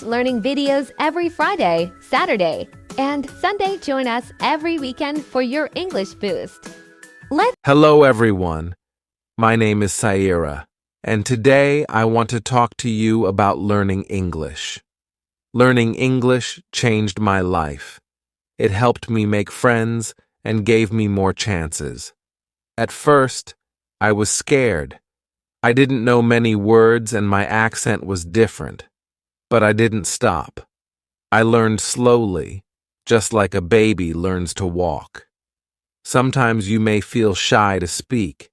English learning videos every Friday, Saturday, and Sunday. Join us every weekend for your English boost. Hello everyone, my name is Saira, and today I want to talk to you about learning English. Learning English changed my life. It helped me make friends and gave me more chances. At first, I was scared. I didn't know many words and my accent was different, but I didn't stop. I learned slowly, just like a baby learns to walk. Sometimes you may feel shy to speak.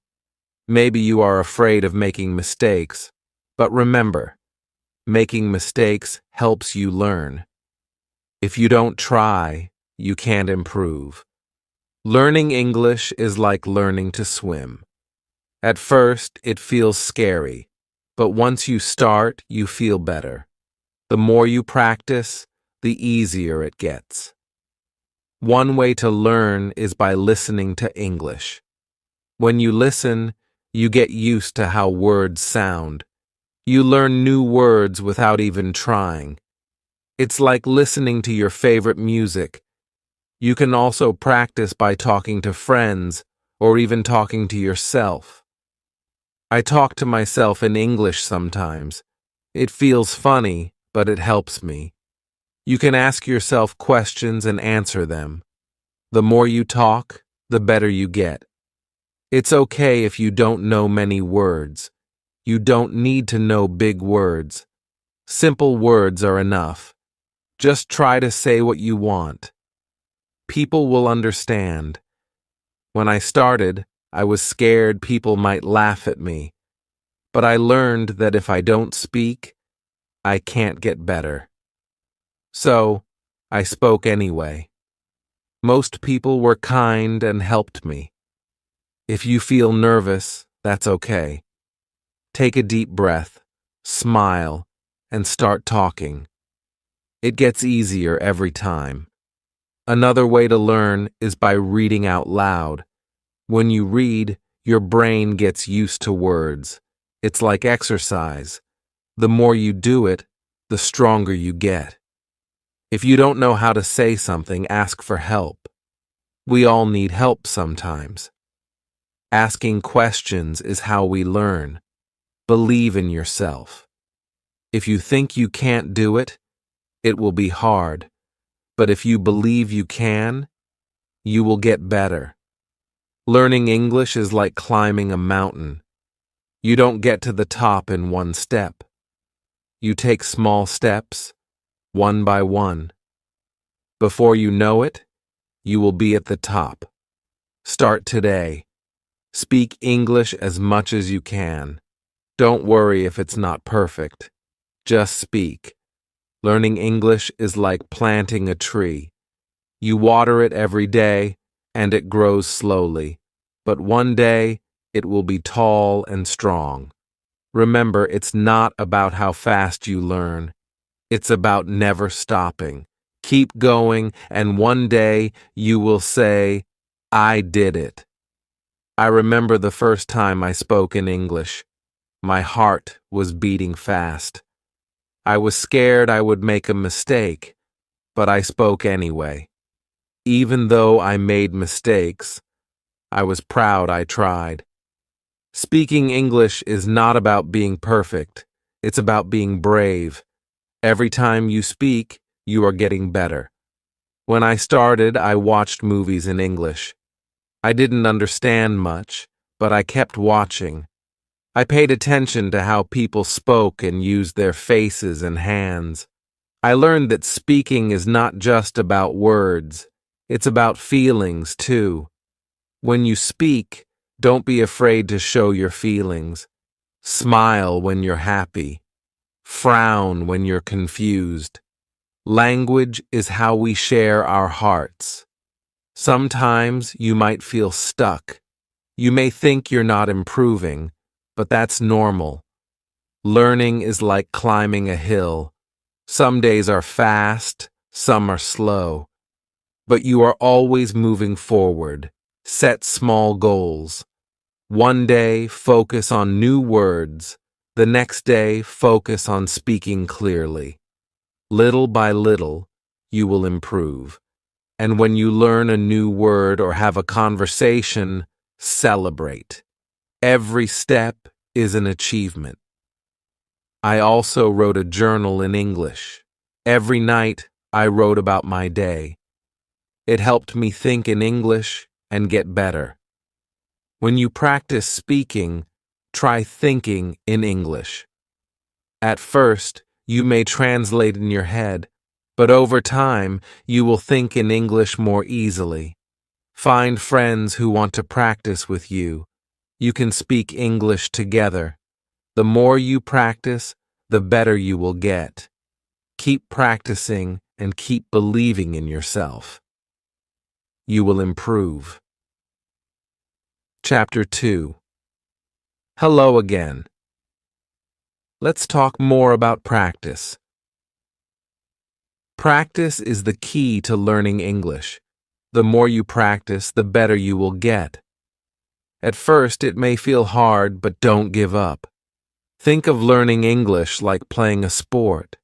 Maybe you are afraid of making mistakes, but remember, making mistakes helps you learn. If you don't try, you can't improve. Learning English is like learning to swim. At first, it feels scary, but once you start, you feel better. The more you practice, the easier it gets. One way to learn is by listening to English. When you listen, you get used to how words sound. You learn new words without even trying. It's like listening to your favorite music. You can also practice by talking to friends or even talking to yourself. I talk to myself in English sometimes. It feels funny, but it helps me. You can ask yourself questions and answer them. The more you talk, the better you get. It's okay if you don't know many words. You don't need to know big words. Simple words are enough. Just try to say what you want. People will understand. When I started, I was scared people might laugh at me. But I learned that if I don't speak, I can't get better. So, I spoke anyway. Most people were kind and helped me. If you feel nervous, that's okay. Take a deep breath, smile, and start talking. It gets easier every time. Another way to learn is by reading out loud. When you read, your brain gets used to words. It's like exercise. The more you do it, the stronger you get. If you don't know how to say something, ask for help. We all need help sometimes. Asking questions is how we learn. Believe in yourself. If you think you can't do it, it will be hard. But if you believe you can, you will get better. Learning English is like climbing a mountain. You don't get to the top in one step. You take small steps, one by one. Before you know it, you will be at the top. Start today. Speak English as much as you can. Don't worry if it's not perfect. Just speak. Learning English is like planting a tree. You water it every day, and it grows slowly. But one day, it will be tall and strong. Remember, it's not about how fast you learn. It's about never stopping. Keep going, and one day you will say, I did it. I remember the first time I spoke in English. My heart was beating fast. I was scared I would make a mistake, but I spoke anyway. Even though I made mistakes, I was proud I tried. Speaking English is not about being perfect. It's about being brave. Every time you speak, you are getting better. When I started, I watched movies in English. I didn't understand much, but I kept watching. I paid attention to how people spoke and used their faces and hands. I learned that speaking is not just about words. It's about feelings, too. When you speak, don't be afraid to show your feelings. Smile when you're happy. Frown when you're confused. Language is how we share our hearts. Sometimes you might feel stuck. You may think you're not improving, but that's normal. Learning is like climbing a hill. Some days are fast, some are slow. But you are always moving forward. Set small goals. One day, focus on new words. The next day, focus on speaking clearly. Little by little, you will improve. And when you learn a new word or have a conversation, celebrate. Every step is an achievement. I also wrote a journal in English. Every night, I wrote about my day. It helped me think in English and get better. When you practice speaking, try thinking in English. At first, you may translate in your head, but over time, you will think in English more easily. Find friends who want to practice with you. You can speak English together. The more you practice, the better you will get. Keep practicing and keep believing in yourself. You will improve. Chapter 2. Hello again. Let's talk more about practice. Practice is the key to learning English. The more you practice, the better you will get. At first, it may feel hard, but don't give up. Think of learning English like playing a sport.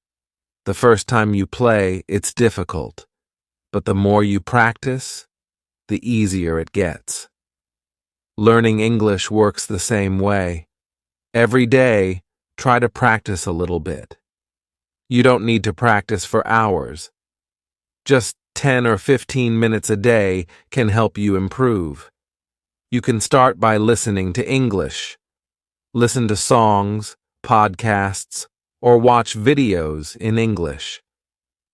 The first time you play, it's difficult. But the more you practice, the easier it gets. Learning English works the same way. Every day, try to practice a little bit. You don't need to practice for hours. Just 10 or 15 minutes a day can help you improve. You can start by listening to English. Listen to songs, podcasts, or watch videos in English.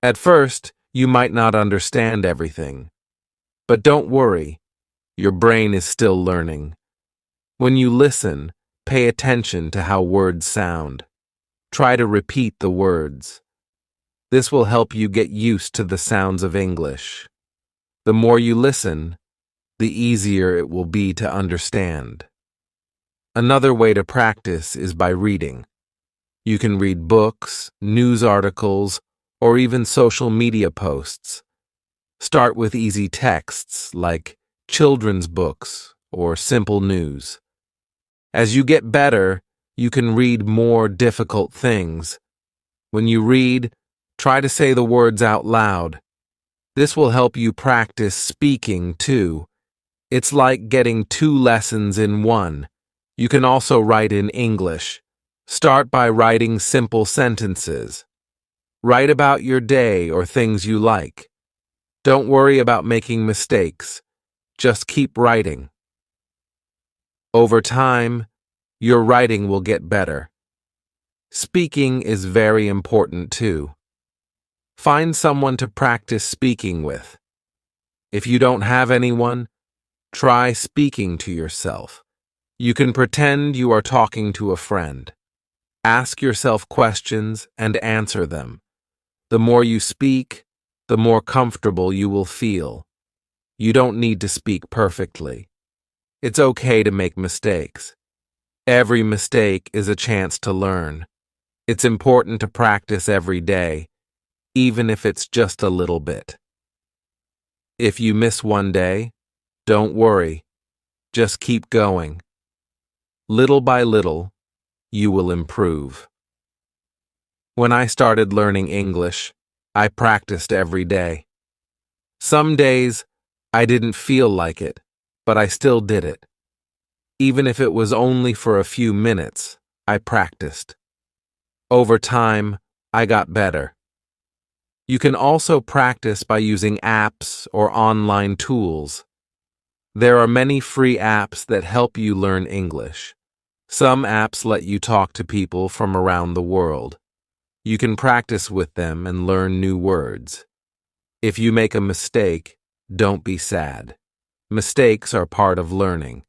At first, you might not understand everything. But don't worry, your brain is still learning. When you listen, pay attention to how words sound. Try to repeat the words. This will help you get used to the sounds of English. The more you listen, the easier it will be to understand. Another way to practice is by reading. You can read books, news articles, or even social media posts. Start with easy texts like children's books or simple news. As you get better, you can read more difficult things. When you read, try to say the words out loud. This will help you practice speaking too. It's like getting 2 lessons in one. You can also write in English. Start by writing simple sentences. Write about your day or things you like. Don't worry about making mistakes. Just keep writing. Over time, your writing will get better. Speaking is very important too. Find someone to practice speaking with. If you don't have anyone, try speaking to yourself. You can pretend you are talking to a friend. Ask yourself questions and answer them. The more you speak, the more comfortable you will feel. You don't need to speak perfectly. It's okay to make mistakes. Every mistake is a chance to learn. It's important to practice every day, even if it's just a little bit. If you miss one day, don't worry. Just keep going. Little by little, you will improve. When I started learning English, I practiced every day. Some days, I didn't feel like it, but I still did it. Even if it was only for a few minutes, I practiced. Over time, I got better. You can also practice by using apps or online tools. There are many free apps that help you learn English. Some apps let you talk to people from around the world. You can practice with them and learn new words. If you make a mistake, don't be sad. Mistakes are part of learning.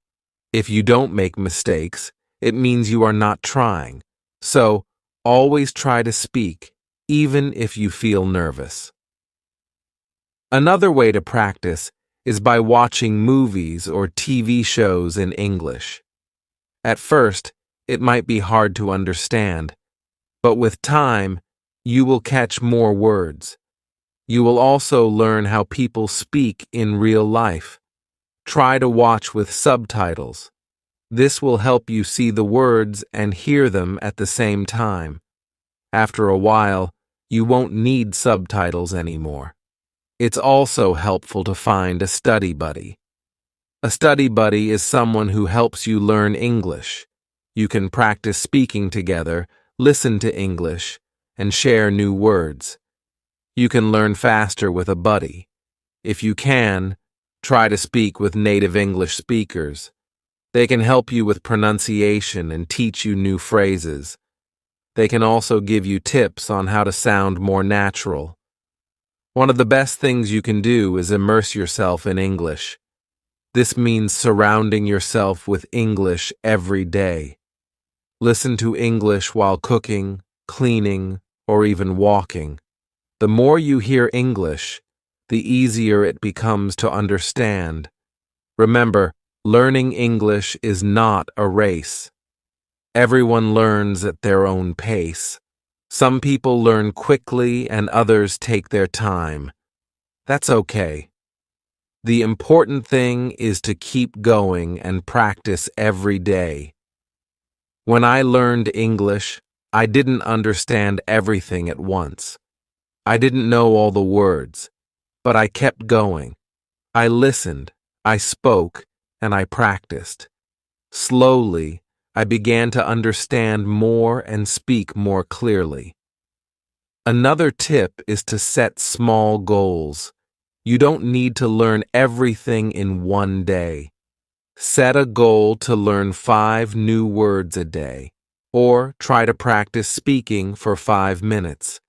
If you don't make mistakes, it means you are not trying. So, always try to speak, even if you feel nervous. Another way to practice is by watching movies or TV shows in English. At first, it might be hard to understand, but with time, you will catch more words. You will also learn how people speak in real life. Try to watch with subtitles. This will help you see the words and hear them at the same time. After a while, You won't need subtitles anymore. It's also helpful to find a study buddy. A study buddy is someone who helps you learn English. You can practice speaking together, listen to English, and share new words. You can learn faster with a buddy. If you can, try to speak with native English speakers. They can help you with pronunciation and teach you new phrases. They can also give you tips on how to sound more natural. One of the best things you can do is immerse yourself in English. This means surrounding yourself with English every day. Listen to English while cooking, cleaning, or even walking. The more you hear English, the easier it becomes to understand. Remember, learning English is not a race. Everyone learns at their own pace. Some people learn quickly and others take their time. That's okay. The important thing is to keep going and practice every day. When I learned English, I didn't understand everything at once. I didn't know all the words, but I kept going. I listened, I spoke, and I practiced. Slowly, I began to understand more and speak more clearly. Another tip is to set small goals. You don't need to learn everything in one day. Set a goal to learn 5 new words a day, or try to practice speaking for 5 minutes.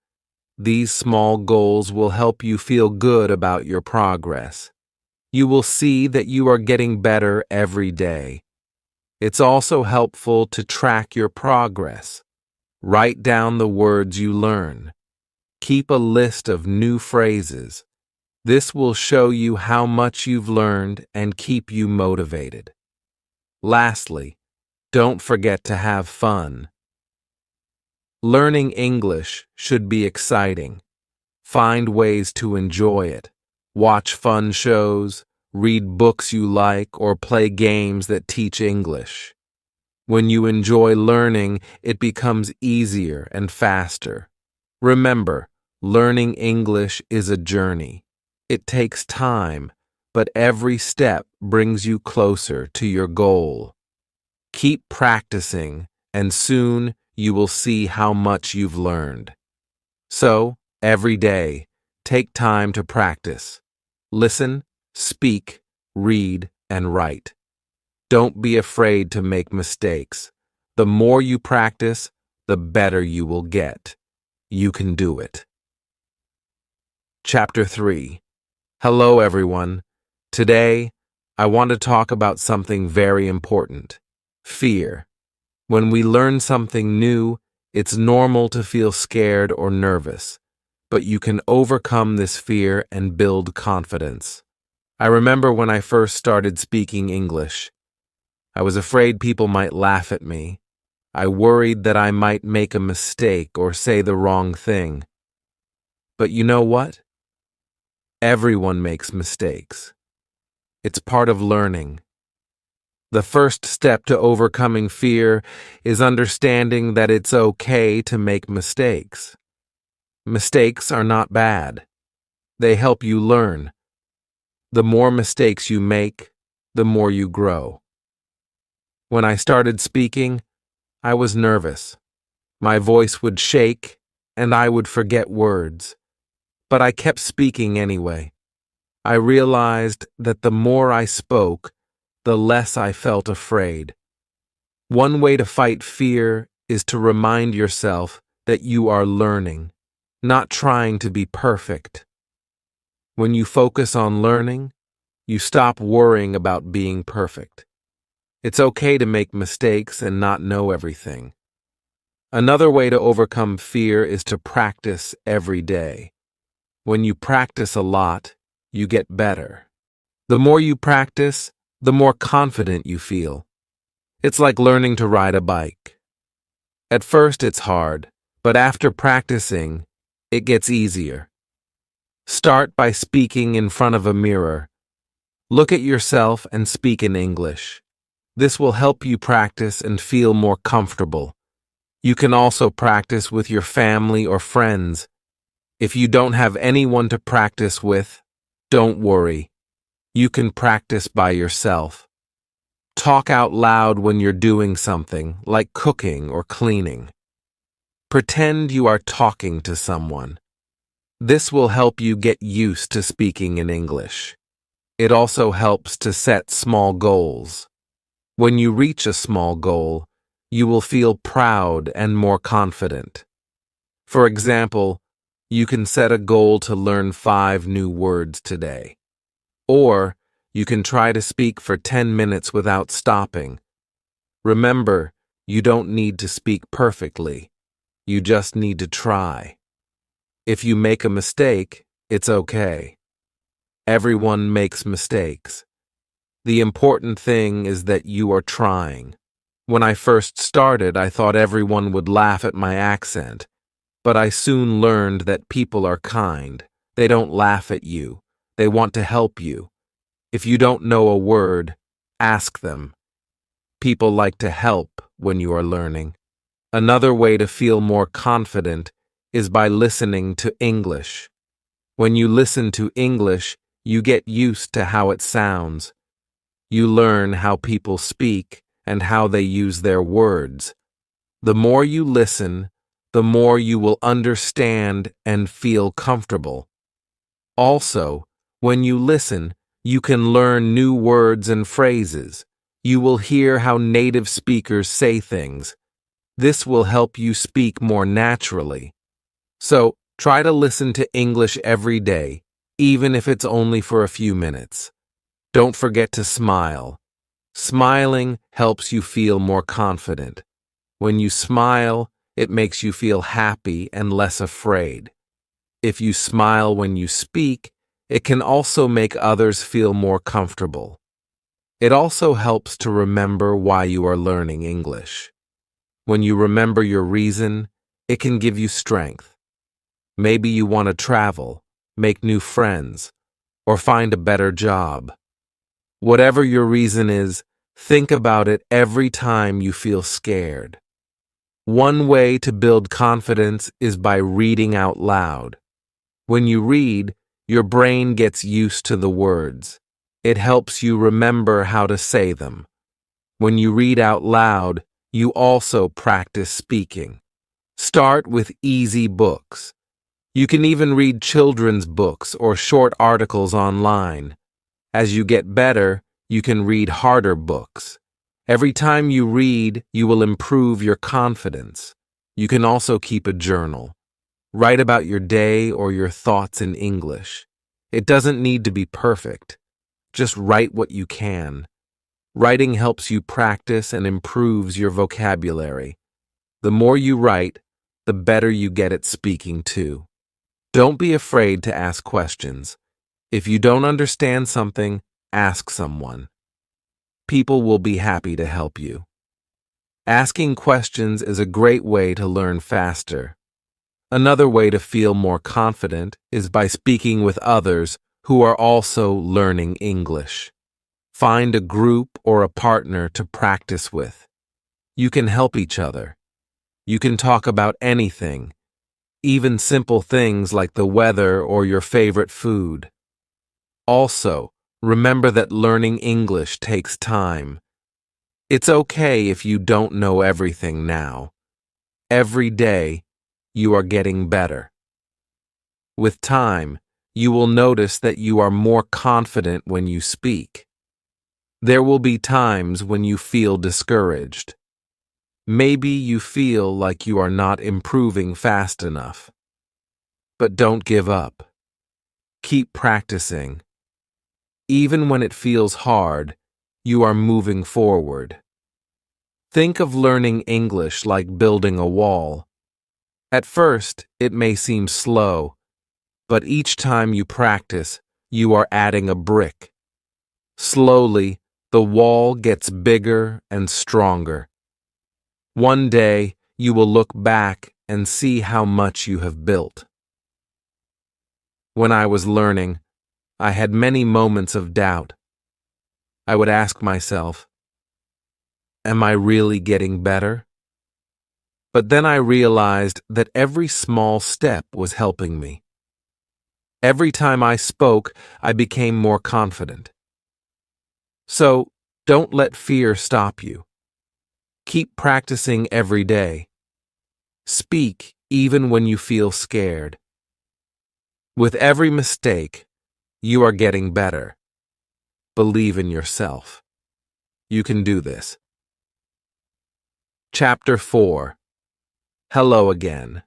These small goals will help you feel good about your progress. You will see that you are getting better every day. It's also helpful to track your progress. Write down the words you learn. Keep a list of new phrases. This will show you how much you've learned and keep you motivated. Lastly, don't forget to have fun. Learning English should be exciting. Find ways to enjoy it. Watch fun shows, read books you like, or play games that teach English. When you enjoy learning, it becomes easier and faster. Remember, learning English is a journey. It takes time, but every step brings you closer to your goal. Keep practicing, and soon you will see how much you've learned. So, every day, take time to practice. Listen, speak, read, and write. Don't be afraid to make mistakes. The more you practice, the better you will get. You can do it. Chapter 3. Hello, everyone. Today, I want to talk about something very important: fear. When we learn something new, it's normal to feel scared or nervous, but you can overcome this fear and build confidence. I remember when I first started speaking English. I was afraid people might laugh at me. I worried that I might make a mistake or say the wrong thing. But you know what? Everyone makes mistakes. It's part of learning. The first step to overcoming fear is understanding that it's okay to make mistakes. Mistakes are not bad. They help you learn. The more mistakes you make, the more you grow. When I started speaking, I was nervous. My voice would shake, and I would forget words. But I kept speaking anyway. I realized that the more I spoke, the less I felt afraid. One way to fight fear is to remind yourself that you are learning, not trying to be perfect. When you focus on learning, you stop worrying about being perfect. It's okay to make mistakes and not know everything. Another way to overcome fear is to practice every day. When you practice a lot, you get better. The more you practice, the more confident you feel. It's like learning to ride a bike. At first it's hard, but after practicing, it gets easier. Start by speaking in front of a mirror. Look at yourself and speak in English. This will help you practice and feel more comfortable. You can also practice with your family or friends. If you don't have anyone to practice with, don't worry. You can practice by yourself. Talk out loud when you're doing something, like cooking or cleaning. Pretend you are talking to someone. This will help you get used to speaking in English. It also helps to set small goals. When you reach a small goal, you will feel proud and more confident. For example, you can set a goal to learn 5 new words today. Or you can try to speak for 10 minutes without stopping. Remember, you don't need to speak perfectly. You just need to try. If you make a mistake, it's okay. Everyone makes mistakes. The important thing is that you are trying. When I first started, I thought everyone would laugh at my accent, but I soon learned that people are kind. They don't laugh at you. They want to help you. If you don't know a word, ask them. People like to help when you are learning. Another way to feel more confident is by listening to English. When you listen to English, you get used to how it sounds. You learn how people speak and how they use their words. The more you listen, the more you will understand and feel comfortable. Also, when you listen, you can learn new words and phrases. You will hear how native speakers say things. This will help you speak more naturally. So, try to listen to English every day, even if it's only for a few minutes. Don't forget to smile. Smiling helps you feel more confident. When you smile, it makes you feel happy and less afraid. If you smile when you speak, it can also make others feel more comfortable. It also helps to remember why you are learning English. When you remember your reason, it can give you strength. Maybe you want to travel, make new friends, or find a better job. Whatever your reason is, think about it every time you feel scared. One way to build confidence is by reading out loud. When you read, your brain gets used to the words. It helps you remember how to say them. When you read out loud, you also practice speaking. Start with easy books. You can even read children's books or short articles online. As you get better, you can read harder books. Every time you read, you will improve your confidence. You can also keep a journal. Write about your day or your thoughts in English. It doesn't need to be perfect. Just write what you can. Writing helps you practice and improves your vocabulary. The more you write, the better you get at speaking too. Don't be afraid to ask questions. If you don't understand something, ask someone. People will be happy to help you. Asking questions is a great way to learn faster. Another way to feel more confident is by speaking with others who are also learning English. Find a group or a partner to practice with. You can help each other. You can talk about anything, even simple things like the weather or your favorite food. Also, remember that learning English takes time. It's okay if you don't know everything now. Every day, you are getting better. With time, you will notice that you are more confident when you speak. There will be times when you feel discouraged. Maybe you feel like you are not improving fast enough. But don't give up. Keep practicing. Even when it feels hard, you are moving forward. Think of learning English like building a wall. At first, it may seem slow, but each time you practice, you are adding a brick. Slowly, the wall gets bigger and stronger. One day, you will look back and see how much you have built. When I was learning, I had many moments of doubt. I would ask myself, am I really getting better? But then I realized that every small step was helping me. Every time I spoke, I became more confident. So, don't let fear stop you. Keep practicing every day. Speak even when you feel scared. With every mistake, you are getting better. Believe in yourself. You can do this. Chapter 4. Hello again.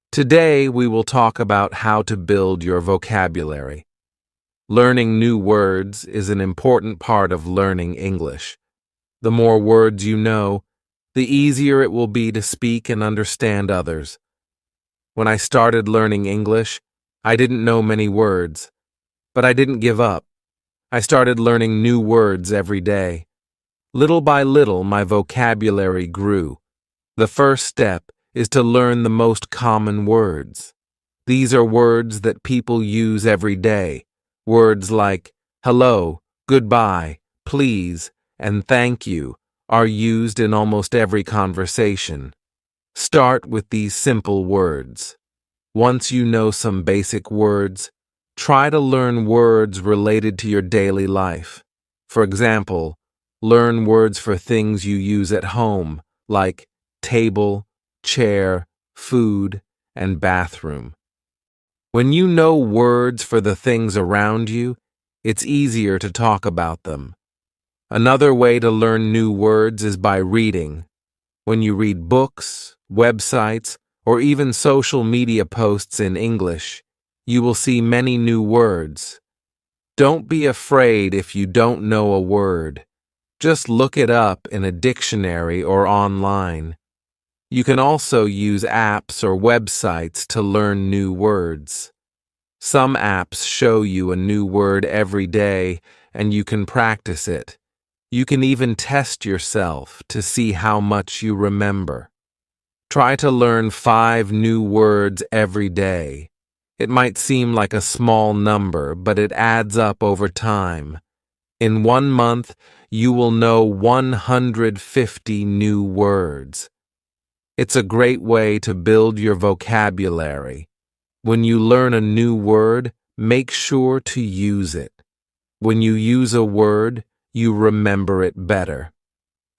Today we will talk about how to build your vocabulary. Learning new words is an important part of learning English. The more words you know, the easier it will be to speak and understand others. When I started learning English, I didn't know many words, but I didn't give up. I started learning new words every day. Little by little, my vocabulary grew. The first step is to learn the most common words. These are words that people use every day. Words like hello, goodbye, please, and thank you are used in almost every conversation. Start with these simple words. Once you know some basic words, try to learn words related to your daily life. For example, learn words for things you use at home, like table, chair, food, and bathroom. When you know words for the things around you, it's easier to talk about them. Another way to learn new words is by reading. When you read books, websites, or even social media posts in English, you will see many new words. Don't be afraid if you don't know a word. Just look it up in a dictionary or online. You can also use apps or websites to learn new words. Some apps show you a new word every day, and you can practice it. You can even test yourself to see how much you remember. Try to learn 5 new words every day. It might seem like a small number, but it adds up over time. In 1 month, you will know 150 new words. It's a great way to build your vocabulary. When you learn a new word, make sure to use it. When you use a word, you remember it better.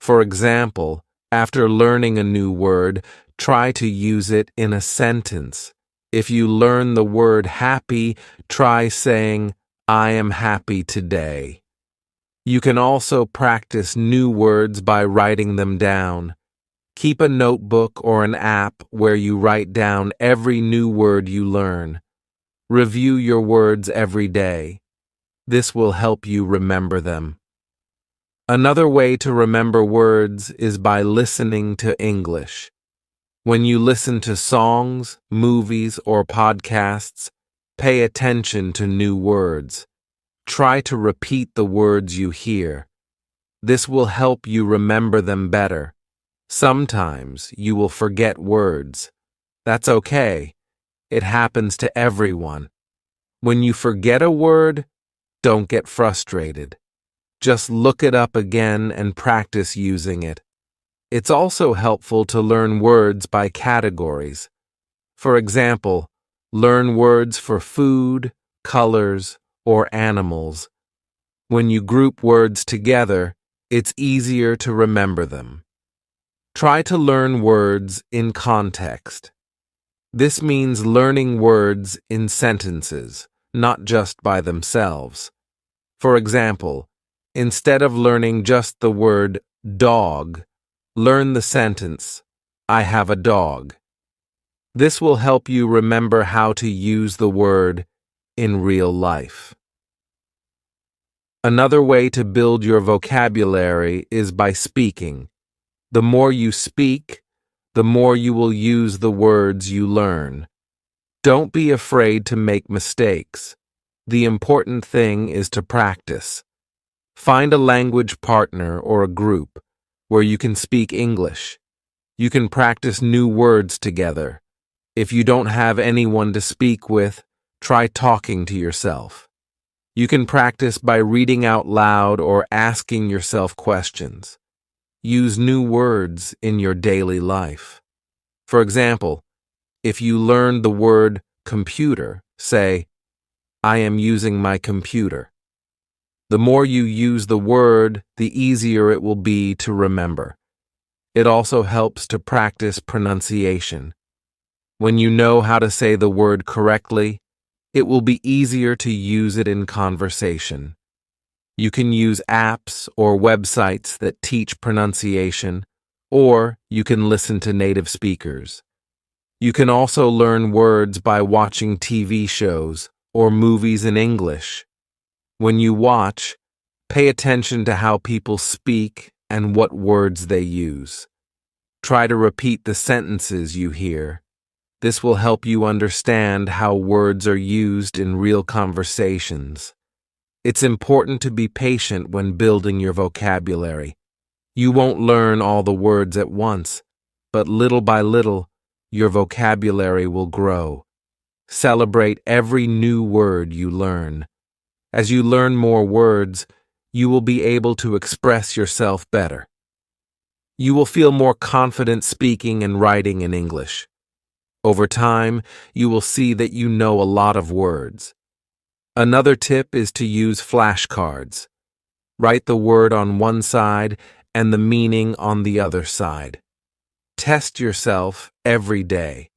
For example, after learning a new word, try to use it in a sentence. If you learn the word happy, try saying, I am happy today. You can also practice new words by writing them down. Keep a notebook or an app where you write down every new word you learn. Review your words every day. This will help you remember them. Another way to remember words is by listening to English. When you listen to songs, movies, or podcasts, pay attention to new words. Try to repeat the words you hear. This will help you remember them better. Sometimes you will forget words. That's okay. It happens to everyone. When you forget a word, don't get frustrated. Just look it up again and practice using it. It's also helpful to learn words by categories. For example, learn words for food, colors, or animals. When you group words together, it's easier to remember them. Try to learn words in context. This means learning words in sentences, not just by themselves. For example, instead of learning just the word dog, learn the sentence, I have a dog. This will help you remember how to use the word in real life. Another way to build your vocabulary is by speaking. The more you speak, the more you will use the words you learn. Don't be afraid to make mistakes. The important thing is to practice. Find a language partner or a group where you can speak English. You can practice new words together. If you don't have anyone to speak with, try talking to yourself. You can practice by reading out loud or asking yourself questions. Use new words in your daily life. For example, if you learn the word computer, say, I am using my computer. The more you use the word, the easier it will be to remember. It also helps to practice pronunciation. When you know how to say the word correctly, it will be easier to use it in conversation. You can use apps or websites that teach pronunciation, or you can listen to native speakers. You can also learn words by watching TV shows or movies in English. When you watch, pay attention to how people speak and what words they use. Try to repeat the sentences you hear. This will help you understand how words are used in real conversations. It's important to be patient when building your vocabulary. You won't learn all the words at once, but little by little, your vocabulary will grow. Celebrate every new word you learn. As you learn more words, you will be able to express yourself better. You will feel more confident speaking and writing in English. Over time, you will see that you know a lot of words. Another tip is to use flashcards. Write the word on one side and the meaning on the other side. Test yourself every day.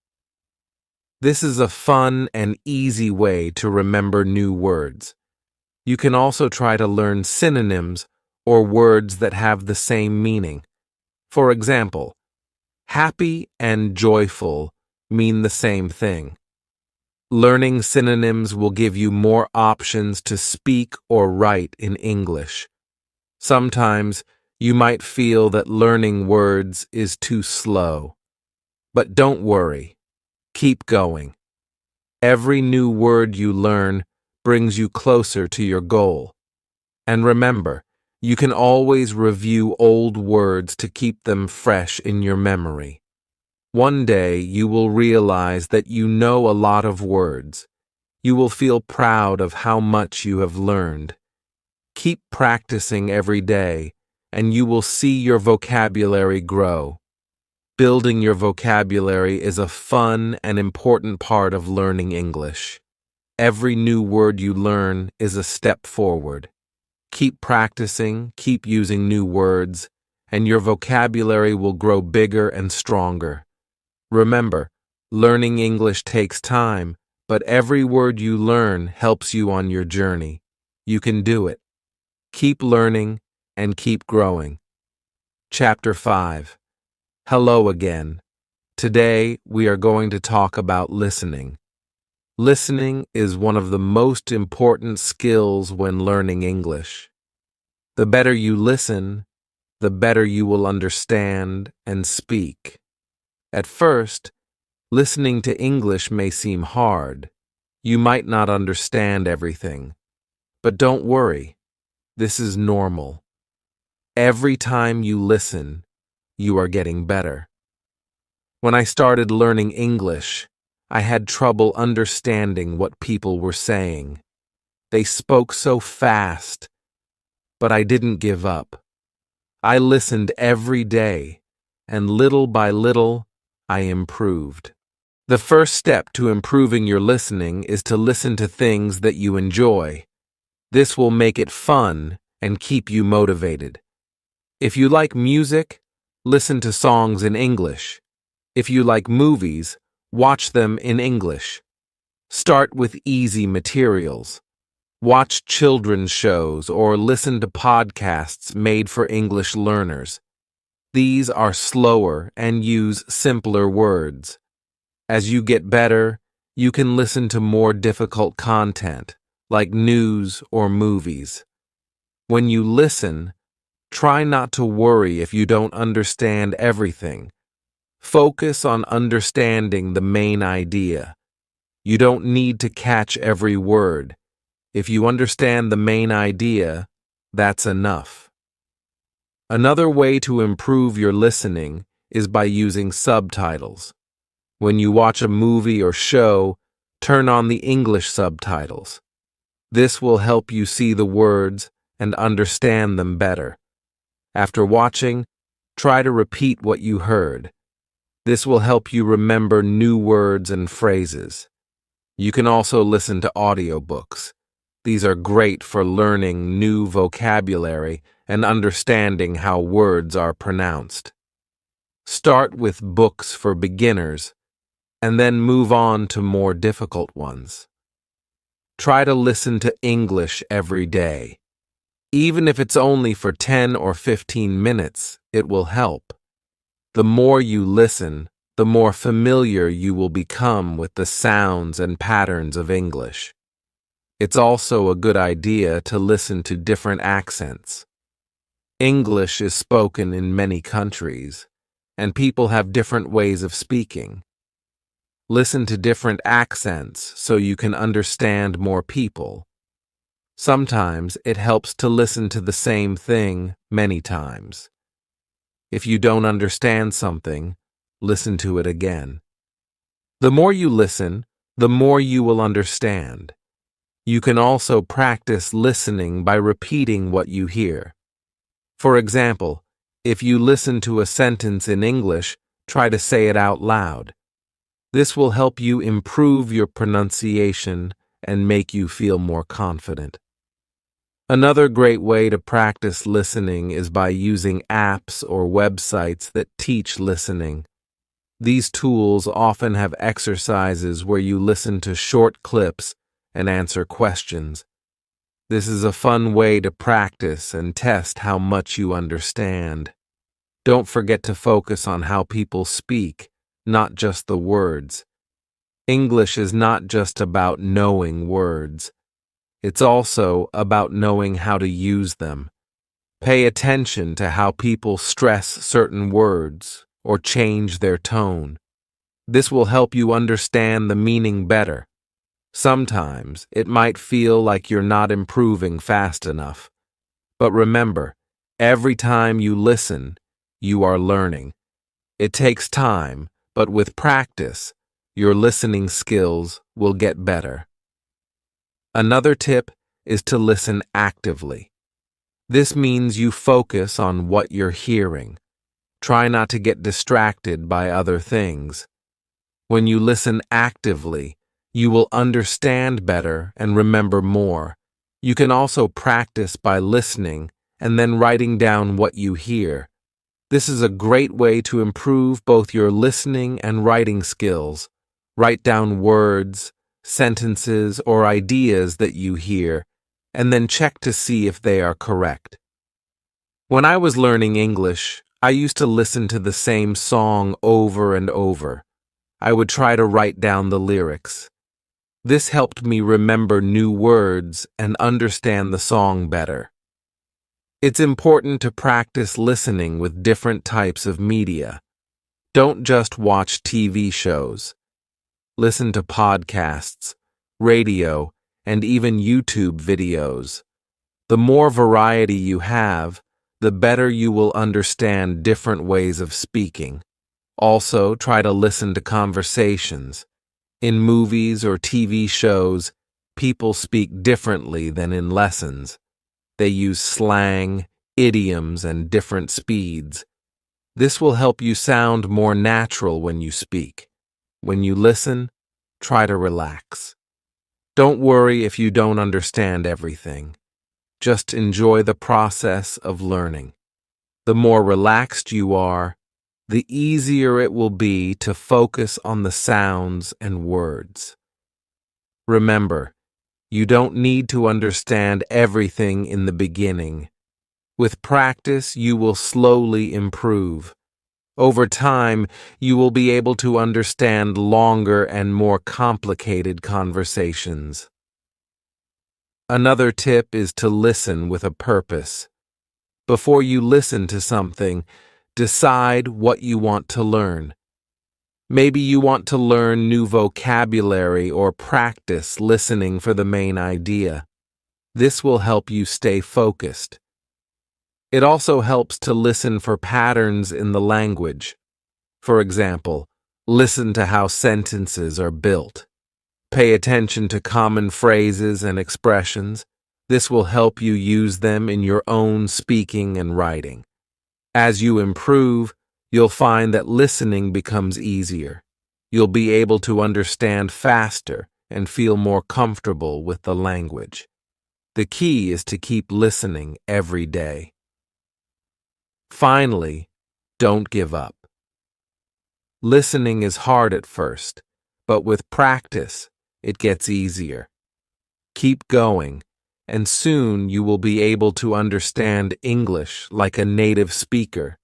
This is a fun and easy way to remember new words. You can also try to learn synonyms or words that have the same meaning. For example, happy and joyful mean the same thing. Learning synonyms will give you more options to speak or write in English. Sometimes you might feel that learning words is too slow. But don't worry. Keep going. Every new word you learn brings you closer to your goal. And remember, you can always review old words to keep them fresh in your memory. One day you will realize that you know a lot of words. You will feel proud of how much you have learned. Keep practicing every day, and you will see your vocabulary grow. Building your vocabulary is a fun and important part of learning English. Every new word you learn is a step forward. Keep practicing, keep using new words, and your vocabulary will grow bigger and stronger. Remember, learning English takes time, but every word you learn helps you on your journey. You can do it. Keep learning and keep growing. Chapter 5. Hello again. Today, we are going to talk about listening. Listening is one of the most important skills when learning English. The better you listen, the better you will understand and speak. At first, listening to English may seem hard. You might not understand everything. But don't worry. This is normal. Every time you listen, you are getting better. When I started learning English, I had trouble understanding what people were saying. They spoke so fast, but I didn't give up. I listened every day, and little by little, I improved. The first step to improving your listening is to listen to things that you enjoy. This will make it fun and keep you motivated. If you like music, listen to songs in English. If you like movies, watch them in English. Start with easy materials. Watch children's shows or listen to podcasts made for English learners. These are slower and use simpler words. As you get better, you can listen to more difficult content, like news or movies. When you listen, try not to worry if you don't understand everything. Focus on understanding the main idea. You don't need to catch every word. If you understand the main idea, that's enough. Another way to improve your listening is by using subtitles. When you watch a movie or show, turn on the English subtitles. This will help you see the words and understand them better. After watching, try to repeat what you heard. This will help you remember new words and phrases. You can also listen to audiobooks. These are great for learning new vocabulary and understanding how words are pronounced. Start with books for beginners and then move on to more difficult ones. Try to listen to English every day. Even if it's only for 10 or 15 minutes, it will help. The more you listen, the more familiar you will become with the sounds and patterns of English. It's also a good idea to listen to different accents. English is spoken in many countries, and people have different ways of speaking. Listen to different accents so you can understand more people. Sometimes it helps to listen to the same thing many times. If you don't understand something, listen to it again. The more you listen, the more you will understand. You can also practice listening by repeating what you hear. For example, if you listen to a sentence in English, try to say it out loud. This will help you improve your pronunciation and make you feel more confident. Another great way to practice listening is by using apps or websites that teach listening. These tools often have exercises where you listen to short clips and answer questions. This is a fun way to practice and test how much you understand. Don't forget to focus on how people speak, not just the words. English is not just about knowing words. It's also about knowing how to use them. Pay attention to how people stress certain words or change their tone. This will help you understand the meaning better. Sometimes it might feel like you're not improving fast enough. But remember, every time you listen, you are learning. It takes time, but with practice, your listening skills will get better. Another tip is to listen actively. This means you focus on what you're hearing. Try not to get distracted by other things. When you listen actively, you will understand better and remember more. You can also practice by listening and then writing down what you hear. This is a great way to improve both your listening and writing skills. Write down words, sentences, or ideas that you hear, and then check to see if they are correct. When I was learning English, I used to listen to the same song over and over. I would try to write down the lyrics. This helped me remember new words and understand the song better. It's important to practice listening with different types of media. Don't just watch TV shows. Listen to podcasts, radio, and even YouTube videos. The more variety you have, the better you will understand different ways of speaking. Also, try to listen to conversations. In movies or TV shows, people speak differently than in lessons. They use slang, idioms, and different speeds. This will help you sound more natural when you speak. When you listen, try to relax. Don't worry if you don't understand everything. Just enjoy the process of learning. The more relaxed you are, the easier it will be to focus on the sounds and words. Remember, you don't need to understand everything in the beginning. With practice, you will slowly improve. Over time, you will be able to understand longer and more complicated conversations. Another tip is to listen with a purpose. Before you listen to something, decide what you want to learn. Maybe you want to learn new vocabulary or practice listening for the main idea. This will help you stay focused. It also helps to listen for patterns in the language. For example, listen to how sentences are built. Pay attention to common phrases and expressions. This will help you use them in your own speaking and writing. As you improve, you'll find that listening becomes easier. You'll be able to understand faster and feel more comfortable with the language. The key is to keep listening every day. Finally, don't give up. Listening is hard at first, but with practice, it gets easier. Keep going, and soon you will be able to understand English like a native speaker.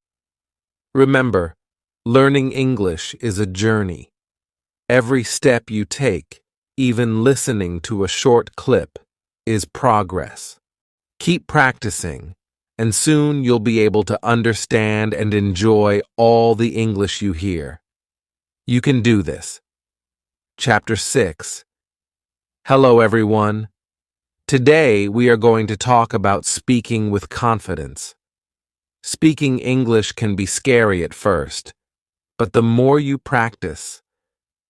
Remember, learning English is a journey. Every step you take, even listening to a short clip, is progress. Keep practicing, and soon you'll be able to understand and enjoy all the English you hear. You can do this. Chapter 6. Hello, everyone. Today we are going to talk about speaking with confidence. Speaking English can be scary at first, but the more you practice,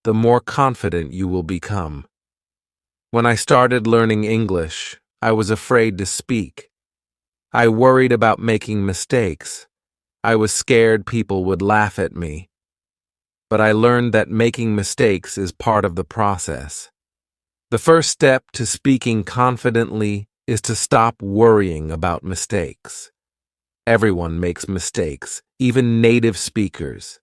the more confident you will become. When I started learning English, I was afraid to speak. I worried about making mistakes. I was scared people would laugh at me. But I learned that making mistakes is part of the process. The first step to speaking confidently is to stop worrying about mistakes. Everyone makes mistakes, even native speakers.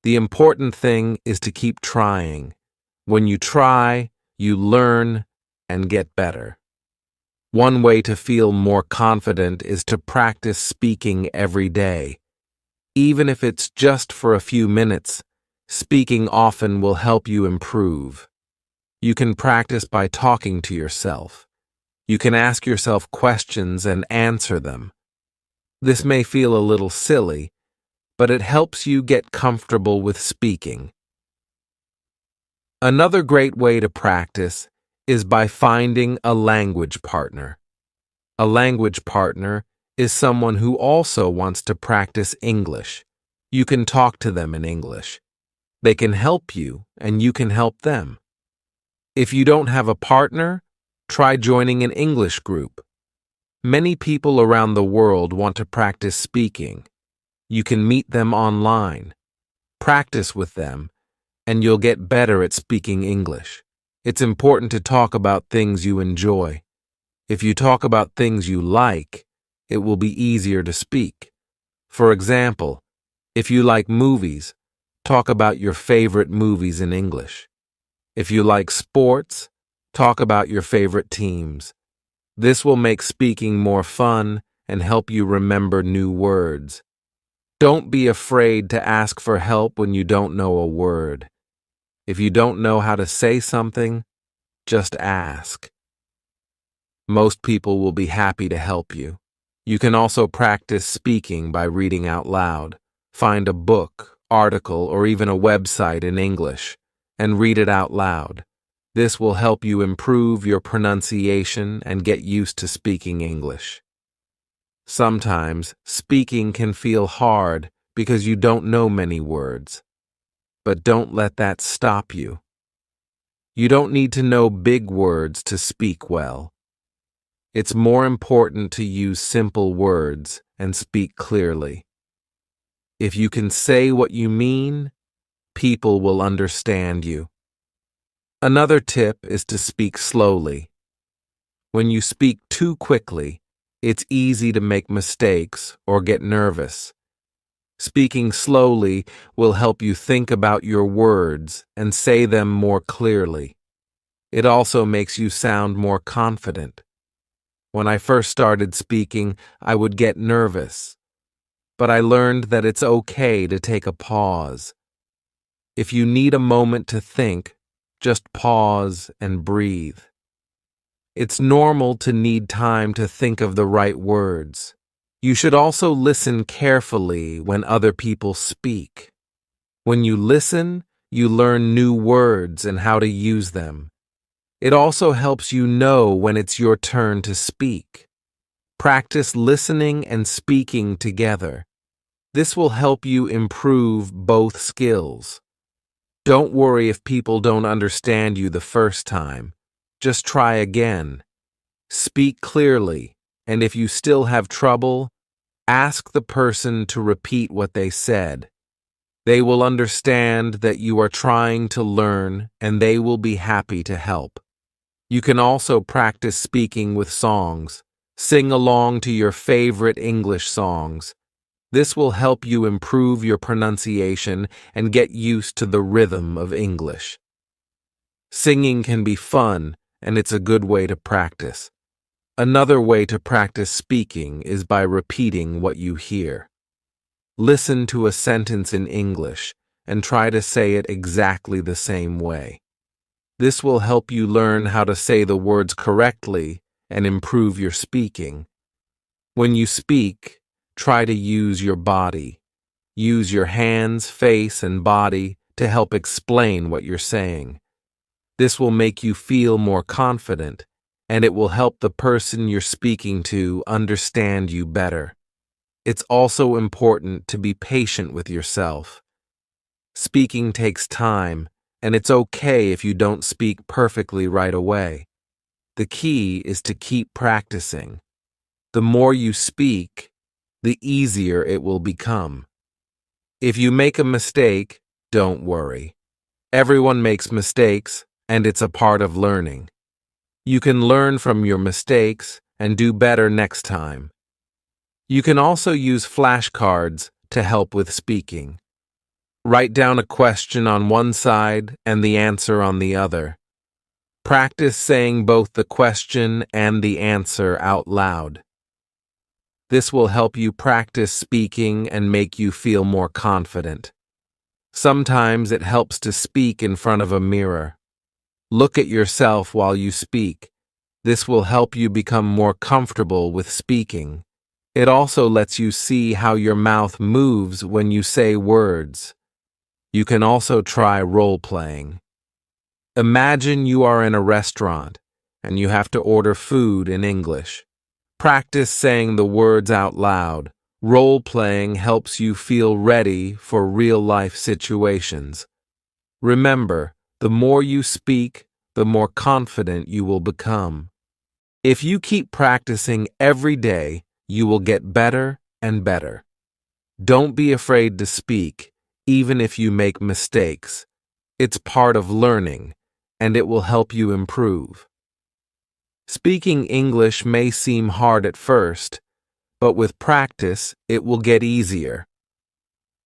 The important thing is to keep trying. When you try, you learn and get better. One way to feel more confident is to practice speaking every day. Even if it's just for a few minutes, speaking often will help you improve. You can practice by talking to yourself. You can ask yourself questions and answer them. This may feel a little silly, but it helps you get comfortable with speaking. Another great way to practice is by finding a language partner. A language partner is someone who also wants to practice English. You can talk to them in English. They can help you, and you can help them. If you don't have a partner, try joining an English group. Many people around the world want to practice speaking. You can meet them online. Practice with them, and you'll get better at speaking English. It's important to talk about things you enjoy. If you talk about things you like, it will be easier to speak. For example, if you like movies, talk about your favorite movies in English. If you like sports, talk about your favorite teams. This will make speaking more fun and help you remember new words. Don't be afraid to ask for help when you don't know a word. If you don't know how to say something, just ask. Most people will be happy to help you. You can also practice speaking by reading out loud. Find a book, article, or even a website in English, and read it out loud. This will help you improve your pronunciation and get used to speaking English. Sometimes, speaking can feel hard because you don't know many words. But don't let that stop you. You don't need to know big words to speak well. It's more important to use simple words and speak clearly. If you can say what you mean, people will understand you. Another tip is to speak slowly. When you speak too quickly, it's easy to make mistakes or get nervous. Speaking slowly will help you think about your words and say them more clearly. It also makes you sound more confident. When I first started speaking, I would get nervous, but I learned that it's okay to take a pause. If you need a moment to think, just pause and breathe. It's normal to need time to think of the right words. You should also listen carefully when other people speak. When you listen, you learn new words and how to use them. It also helps you know when it's your turn to speak. Practice listening and speaking together. This will help you improve both skills. Don't worry if people don't understand you the first time. Just try again. Speak clearly, and if you still have trouble, ask the person to repeat what they said. They will understand that you are trying to learn and they will be happy to help. You can also practice speaking with songs. Sing along to your favorite English songs. This will help you improve your pronunciation and get used to the rhythm of English. Singing can be fun, and it's a good way to practice. Another way to practice speaking is by repeating what you hear. Listen to a sentence in English and try to say it exactly the same way. This will help you learn how to say the words correctly and improve your speaking. When you speak, try to use your body. Use your hands, face, and body to help explain what you're saying. This will make you feel more confident, and it will help the person you're speaking to understand you better. It's also important to be patient with yourself. Speaking takes time, and it's okay if you don't speak perfectly right away. The key is to keep practicing. The more you speak, the easier it will become. If you make a mistake, don't worry. Everyone makes mistakes, and it's a part of learning. You can learn from your mistakes and do better next time. You can also use flashcards to help with speaking. Write down a question on one side and the answer on the other. Practice saying both the question and the answer out loud. This will help you practice speaking and make you feel more confident. Sometimes it helps to speak in front of a mirror. Look at yourself while you speak. This will help you become more comfortable with speaking. It also lets you see how your mouth moves when you say words. You can also try role-playing. Imagine you are in a restaurant and you have to order food in English. Practice saying the words out loud. Role-playing helps you feel ready for real-life situations. Remember, the more you speak, the more confident you will become. If you keep practicing every day, you will get better and better. Don't be afraid to speak, even if you make mistakes. It's part of learning, and it will help you improve. Speaking English may seem hard at first, but with practice, it will get easier.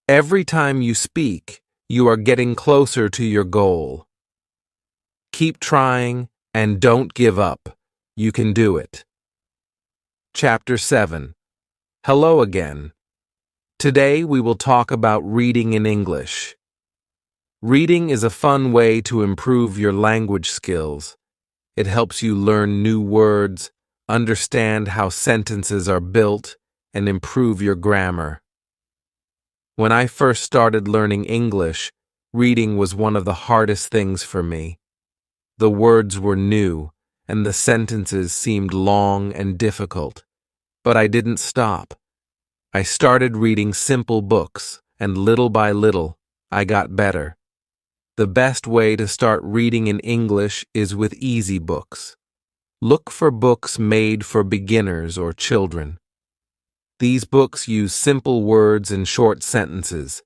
Every time you speak, you are getting closer to your goal. Keep trying and don't give up. You can do it. Chapter 7. Hello again. Today we will talk about reading in English. Reading is a fun way to improve your language skills. It helps you learn new words, understand how sentences are built, and improve your grammar. When I first started learning English, reading was one of the hardest things for me. The words were new, and the sentences seemed long and difficult. But I didn't stop. I started reading simple books, and little by little, I got better. The best way to start reading in English is with easy books. Look for books made for beginners or children. These books use simple words and short sentences.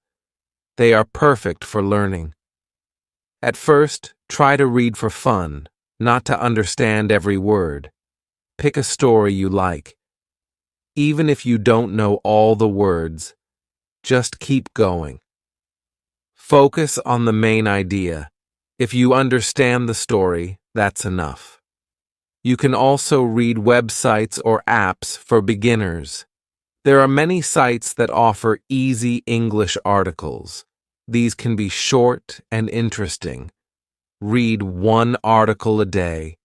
They are perfect for learning. At first, try to read for fun, not to understand every word. Pick a story you like. Even if you don't know all the words, just keep going. Focus on the main idea. If you understand the story, that's enough. You can also read websites or apps for beginners. There are many sites that offer easy English articles. These can be short and interesting. Read one article a day.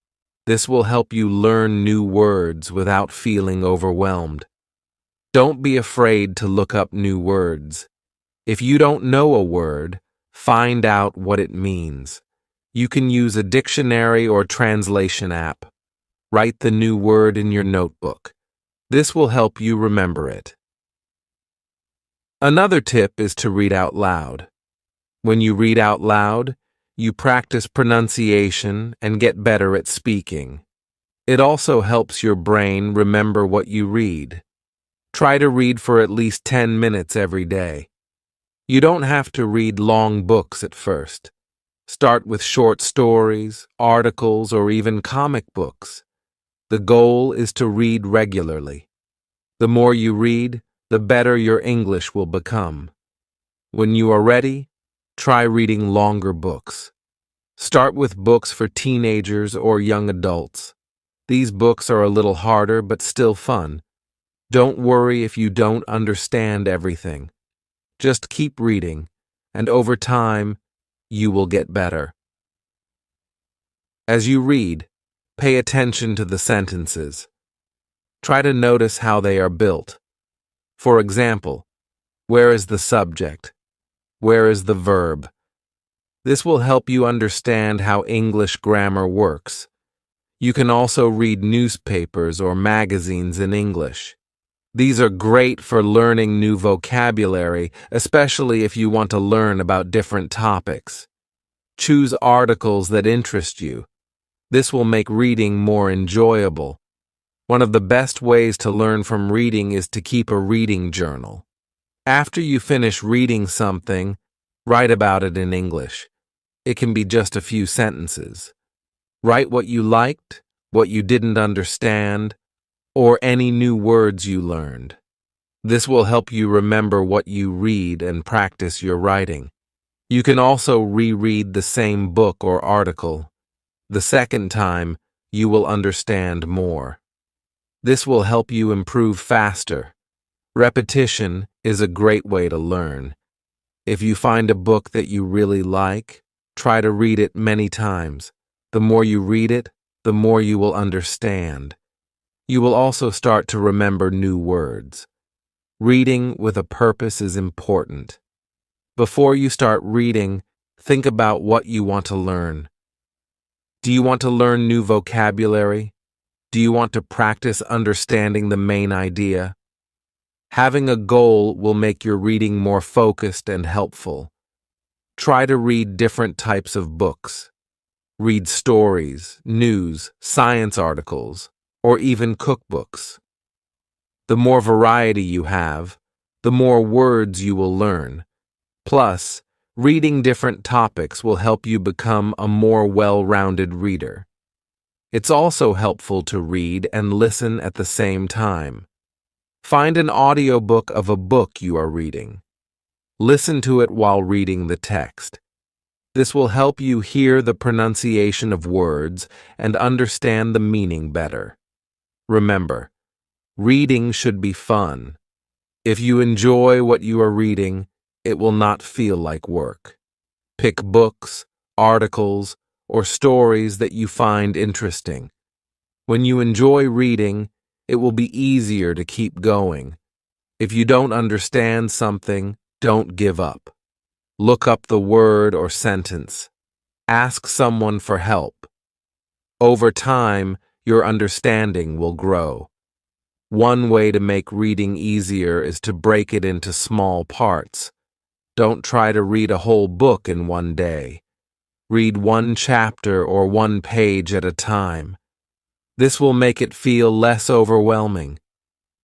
This will help you learn new words without feeling overwhelmed. Don't be afraid to look up new words. If you don't know a word, find out what it means. You can use a dictionary or translation app. Write the new word in your notebook. This will help you remember it. Another tip is to read out loud. When you read out loud, you practice pronunciation and get better at speaking. It also helps your brain remember what you read. Try to read for at least 10 minutes every day. You don't have to read long books at first. Start with short stories, articles, or even comic books. The goal is to read regularly. The more you read, the better your English will become. When you are ready, try reading longer books. Start with books for teenagers or young adults. These books are a little harder but still fun. Don't worry if you don't understand everything. Just keep reading, and over time, you will get better. As you read, pay attention to the sentences. Try to notice how they are built. For example, where is the subject? Where is the verb? This will help you understand how English grammar works. You can also read newspapers or magazines in English. These are great for learning new vocabulary, especially if you want to learn about different topics. Choose articles that interest you. This will make reading more enjoyable. One of the best ways to learn from reading is to keep a reading journal. After you finish reading something, write about it in English. It can be just a few sentences. Write what you liked, what you didn't understand, or any new words you learned. This will help you remember what you read and practice your writing. You can also reread the same book or article. The second time, you will understand more. This will help you improve faster. Repetition is a great way to learn. If you find a book that you really like, try to read it many times. The more you read it, the more you will understand. You will also start to remember new words. Reading with a purpose is important. Before you start reading, think about what you want to learn. Do you want to learn new vocabulary? Do you want to practice understanding the main idea? Having a goal will make your reading more focused and helpful. Try to read different types of books. Read stories, news, science articles, or even cookbooks. The more variety you have, the more words you will learn. Plus, reading different topics will help you become a more well-rounded reader. It's also helpful to read and listen at the same time. Find an audiobook of a book you are reading. Listen to it while reading the text. This will help you hear the pronunciation of words and understand the meaning better. Remember, reading should be fun. If you enjoy what you are reading, it will not feel like work. Pick books, articles, or stories that you find interesting. When you enjoy reading, it will be easier to keep going. If you don't understand something, don't give up. Look up the word or sentence. Ask someone for help. Over time, your understanding will grow. One way to make reading easier is to break it into small parts. Don't try to read a whole book in one day. Read one chapter or one page at a time. This will make it feel less overwhelming.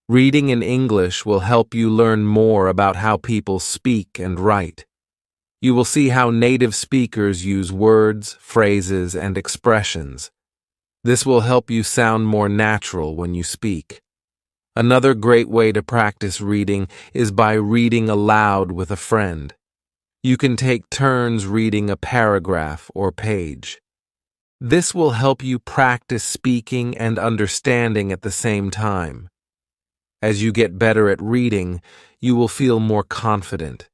Reading in English will help you learn more about how people speak and write. You will see how native speakers use words, phrases, and expressions. This will help you sound more natural when you speak. Another great way to practice reading is by reading aloud with a friend. You can take turns reading a paragraph or page. This will help you practice speaking and understanding at the same time. As you get better at reading, you will feel more confident.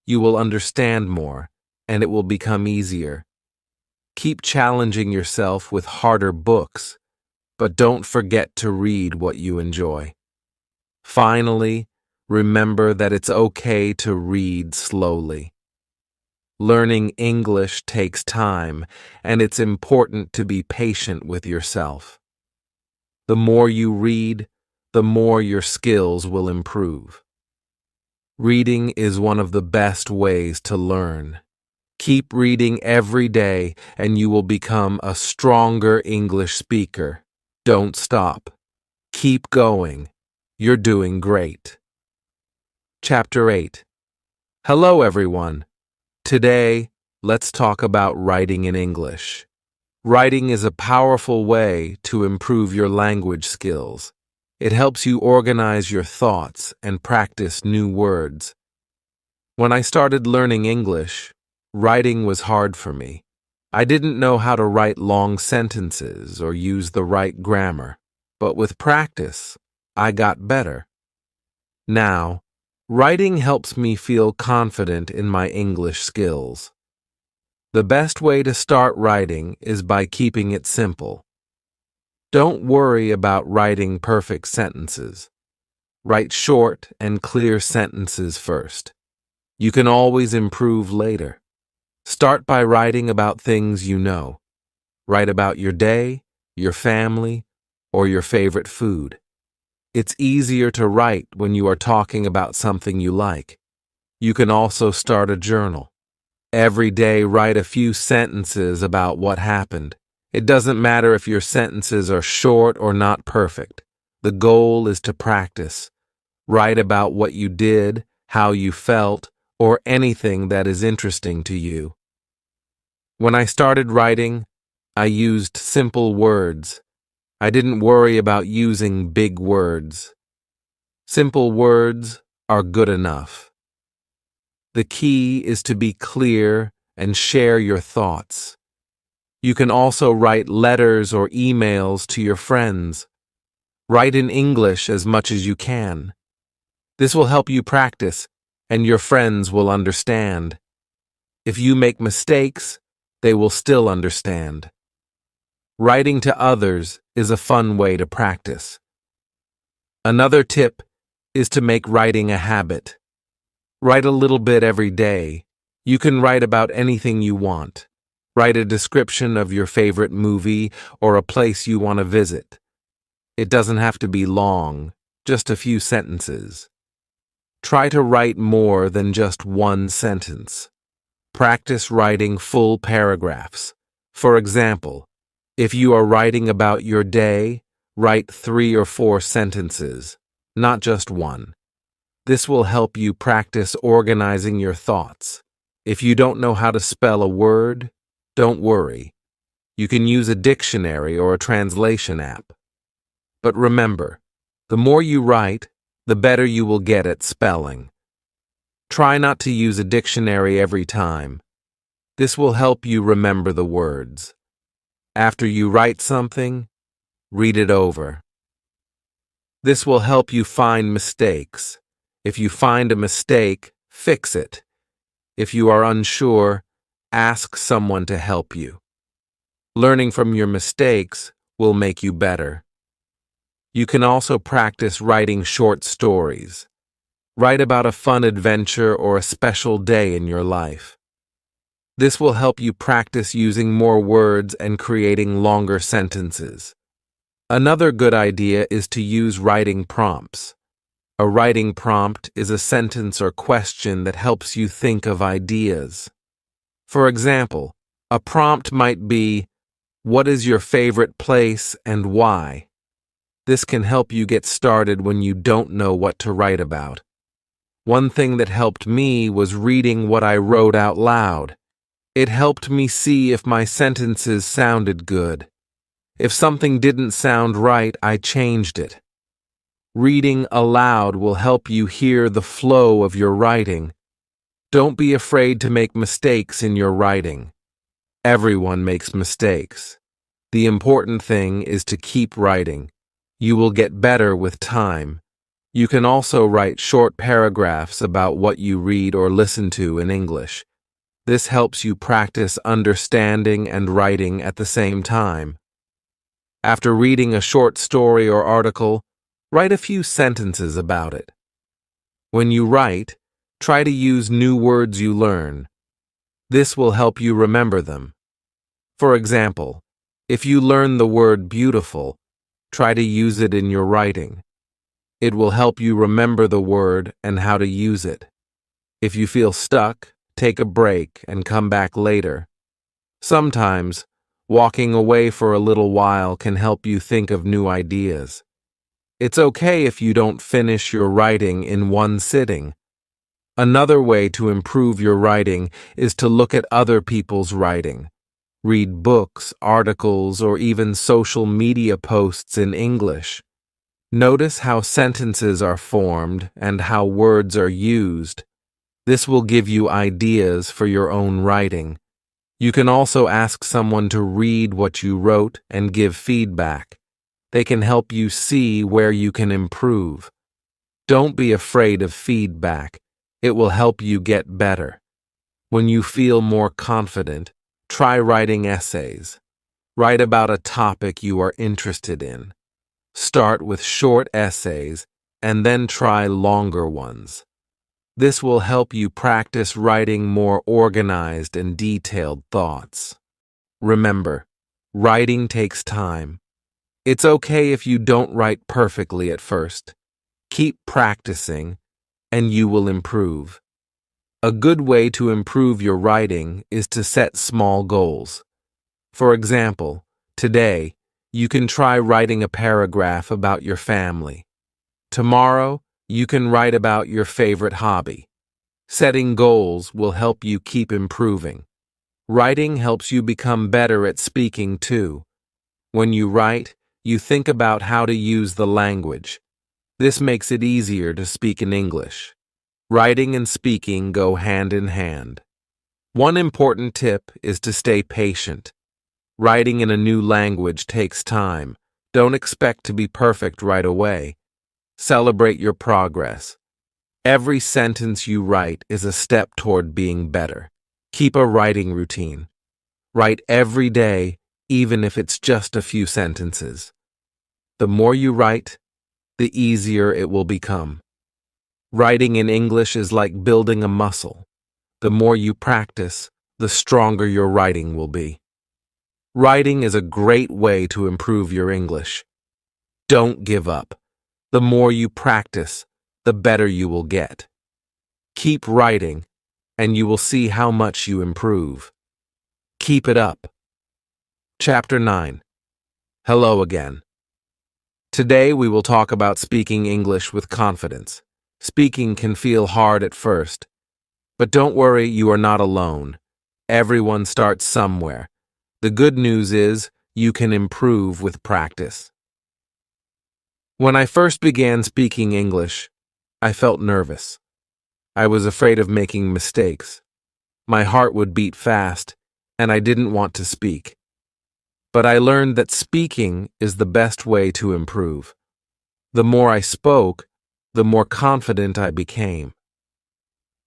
You will understand more, and it will become easier. Keep challenging yourself with harder books, but don't forget to read what you enjoy. Finally, remember that it's okay to read slowly. Learning English takes time, and it's important to be patient with yourself. The more you read, the more your skills will improve. Reading is one of the best ways to learn. Keep reading every day, and you will become a stronger English speaker. Don't stop. Keep going. You're doing great. Chapter 8. Hello, everyone. Today, let's talk about writing in English. Writing is a powerful way to improve your language skills. It helps you organize your thoughts and practice new words. When I started learning English, writing was hard for me. I didn't know how to write long sentences or use the right grammar, but with practice, I got better. Now, writing helps me feel confident in my English skills. The best way to start writing is by keeping it simple. Don't worry about writing perfect sentences. Write short and clear sentences first. You can always improve later. Start by writing about things you know. Write about your day, your family, or your favorite food. It's easier to write when you are talking about something you like. You can also start a journal. Every day, write a few sentences about what happened. It doesn't matter if your sentences are short or not perfect. The goal is to practice. Write about what you did, how you felt, or anything that is interesting to you. When I started writing, I used simple words. I didn't worry about using big words. Simple words are good enough. The key is to be clear and share your thoughts. You can also write letters or emails to your friends. Write in English as much as you can. This will help you practice, and your friends will understand. If you make mistakes, they will still understand. Writing to others is a fun way to practice. Another tip is to make writing a habit. Write a little bit every day. You can write about anything you want. Write a description of your favorite movie or a place you want to visit. It doesn't have to be long, just a few sentences. Try to write more than just one sentence. Practice writing full paragraphs. For example, if you are writing about your day, write 3 or 4 sentences, not just one. This will help you practice organizing your thoughts. If you don't know how to spell a word, don't worry. You can use a dictionary or a translation app. But remember, the more you write, the better you will get at spelling. Try not to use a dictionary every time. This will help you remember the words. After you write something, read it over. This will help you find mistakes. If you find a mistake, fix it. If you are unsure, ask someone to help you. Learning from your mistakes will make you better. You can also practice writing short stories. Write about a fun adventure or a special day in your life. This will help you practice using more words and creating longer sentences. Another good idea is to use writing prompts. A writing prompt is a sentence or question that helps you think of ideas. For example, a prompt might be, "What is your favorite place and why?" This can help you get started when you don't know what to write about. One thing that helped me was reading what I wrote out loud. It helped me see if my sentences sounded good. If something didn't sound right, I changed it. Reading aloud will help you hear the flow of your writing. Don't be afraid to make mistakes in your writing. Everyone makes mistakes. The important thing is to keep writing. You will get better with time. You can also write short paragraphs about what you read or listen to in English. This helps you practice understanding and writing at the same time. After reading a short story or article, write a few sentences about it. When you write, try to use new words you learn. This will help you remember them. For example, if you learn the word beautiful, try to use it in your writing. It will help you remember the word and how to use it. If you feel stuck, take a break and come back later. Sometimes, walking away for a little while can help you think of new ideas. It's okay if you don't finish your writing in one sitting. Another way to improve your writing is to look at other people's writing. Read books, articles, or even social media posts in English. Notice how sentences are formed and how words are used. This will give you ideas for your own writing. You can also ask someone to read what you wrote and give feedback. They can help you see where you can improve. Don't be afraid of feedback. It will help you get better. When you feel more confident, try writing essays. Write about a topic you are interested in. Start with short essays and then try longer ones. This will help you practice writing more organized and detailed thoughts. Remember, writing takes time. It's okay if you don't write perfectly at first. Keep practicing, and you will improve. A good way to improve your writing is to set small goals. For example, today, you can try writing a paragraph about your family. Tomorrow, you can write about your favorite hobby. Setting goals will help you keep improving. Writing helps you become better at speaking too. When you write, you think about how to use the language. This makes it easier to speak in English. Writing and speaking go hand in hand. One important tip is to stay patient. Writing in a new language takes time. Don't expect to be perfect right away. Celebrate your progress. Every sentence you write is a step toward being better. Keep a writing routine. Write every day, even if it's just a few sentences. The more you write, the easier it will become. Writing in English is like building a muscle. The more you practice, the stronger your writing will be. Writing is a great way to improve your English. Don't give up. The more you practice, the better you will get. Keep writing, and you will see how much you improve. Keep it up. Chapter 9. Hello again. Today we will talk about speaking English with confidence. Speaking can feel hard at first, but don't worry, you are not alone. Everyone starts somewhere. The good news is you can improve with practice. When I first began speaking English, I felt nervous. I was afraid of making mistakes. My heart would beat fast, and I didn't want to speak. But I learned that speaking is the best way to improve. The more I spoke, the more confident I became.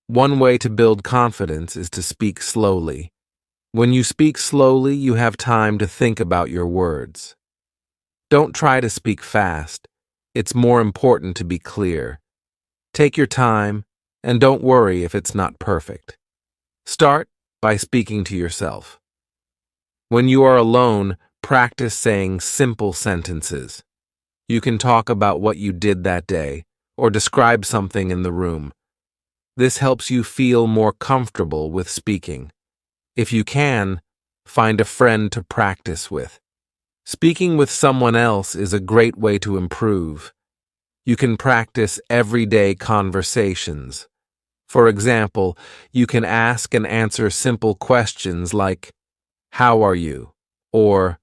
One way to build confidence is to speak slowly. When you speak slowly, you have time to think about your words. Don't try to speak fast. It's more important to be clear. Take your time, and don't worry if it's not perfect. Start by speaking to yourself. When you are alone, practice saying simple sentences. You can talk about what you did that day, or describe something in the room. This helps you feel more comfortable with speaking. If you can, find a friend to practice with. Speaking with someone else is a great way to improve. You can practice everyday conversations. For example, you can ask and answer simple questions like, "How are you?" or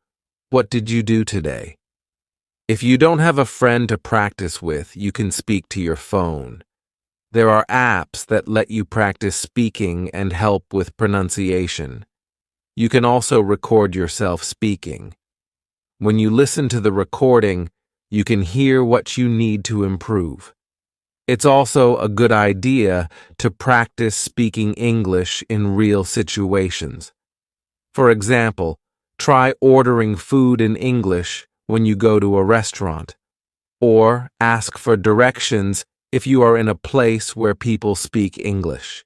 "What did you do today?" If you don't have a friend to practice with, you can speak to your phone. There are apps that let you practice speaking and help with pronunciation. You can also record yourself speaking. When you listen to the recording, you can hear what you need to improve. It's also a good idea to practice speaking English in real situations. For example, try ordering food in English when you go to a restaurant, or ask for directions if you are in a place where people speak English.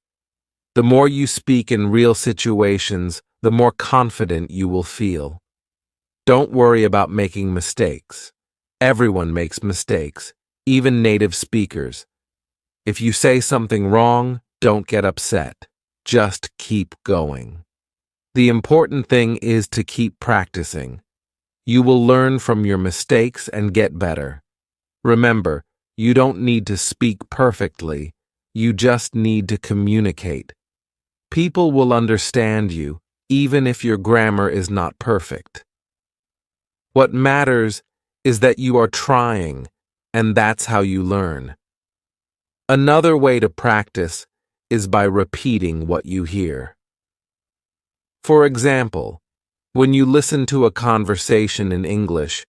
The more you speak in real situations, the more confident you will feel. Don't worry about making mistakes. Everyone makes mistakes, even native speakers. If you say something wrong, don't get upset. Just keep going. The important thing is to keep practicing. You will learn from your mistakes and get better. Remember, you don't need to speak perfectly. You just need to communicate. People will understand you, even if your grammar is not perfect. What matters is that you are trying, and that's how you learn. Another way to practice is by repeating what you hear. For example, when you listen to a conversation in English,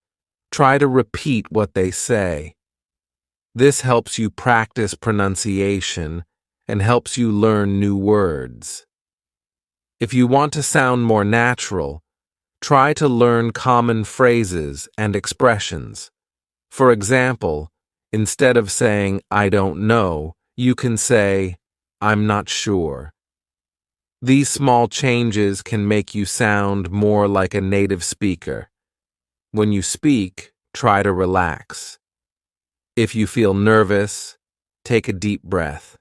try to repeat what they say. This helps you practice pronunciation and helps you learn new words. If you want to sound more natural, try to learn common phrases and expressions. For example, instead of saying, "I don't know," you can say, "I'm not sure." These small changes can make you sound more like a native speaker. When you speak, try to relax. If you feel nervous, take a deep breath.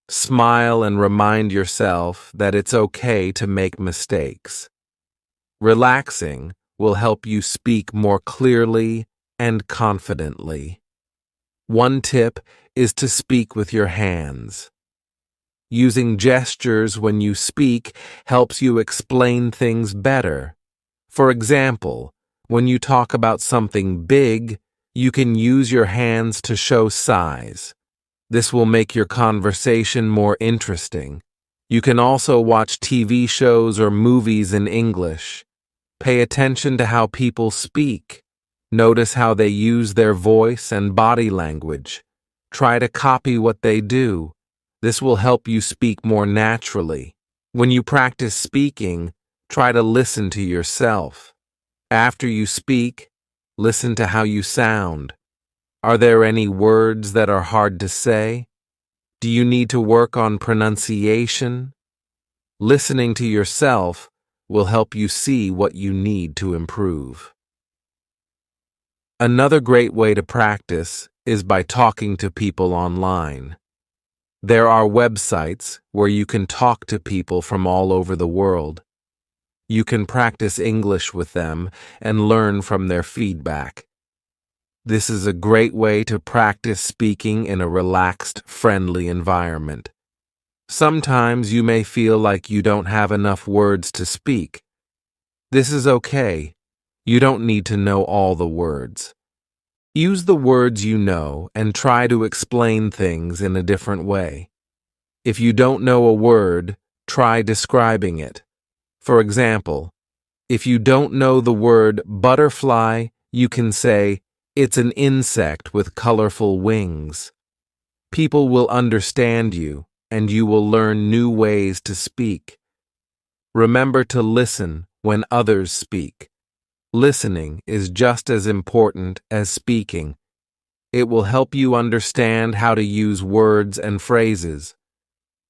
Smile and remind yourself that it's okay to make mistakes. Relaxing will help you speak more clearly and confidently. One tip is to speak with your hands. Using gestures when you speak helps you explain things better. For example, when you talk about something big, you can use your hands to show size. This will make your conversation more interesting. You can also watch TV shows or movies in English. Pay attention to how people speak. Notice how they use their voice and body language. Try to copy what they do. This will help you speak more naturally. When you practice speaking, try to listen to yourself. After you speak, listen to how you sound. Are there any words that are hard to say? Do you need to work on pronunciation? Listening to yourself will help you see what you need to improve. Another great way to practice is by talking to people online. There are websites where you can talk to people from all over the world. You can practice English with them and learn from their feedback. This is a great way to practice speaking in a relaxed, friendly environment. Sometimes you may feel like you don't have enough words to speak. This is okay. You don't need to know all the words. Use the words you know and try to explain things in a different way. If you don't know a word, try describing it. For example, if you don't know the word butterfly, you can say, "It's an insect with colorful wings." People will understand you, and you will learn new ways to speak. Remember to listen when others speak. Listening is just as important as speaking. It will help you understand how to use words and phrases.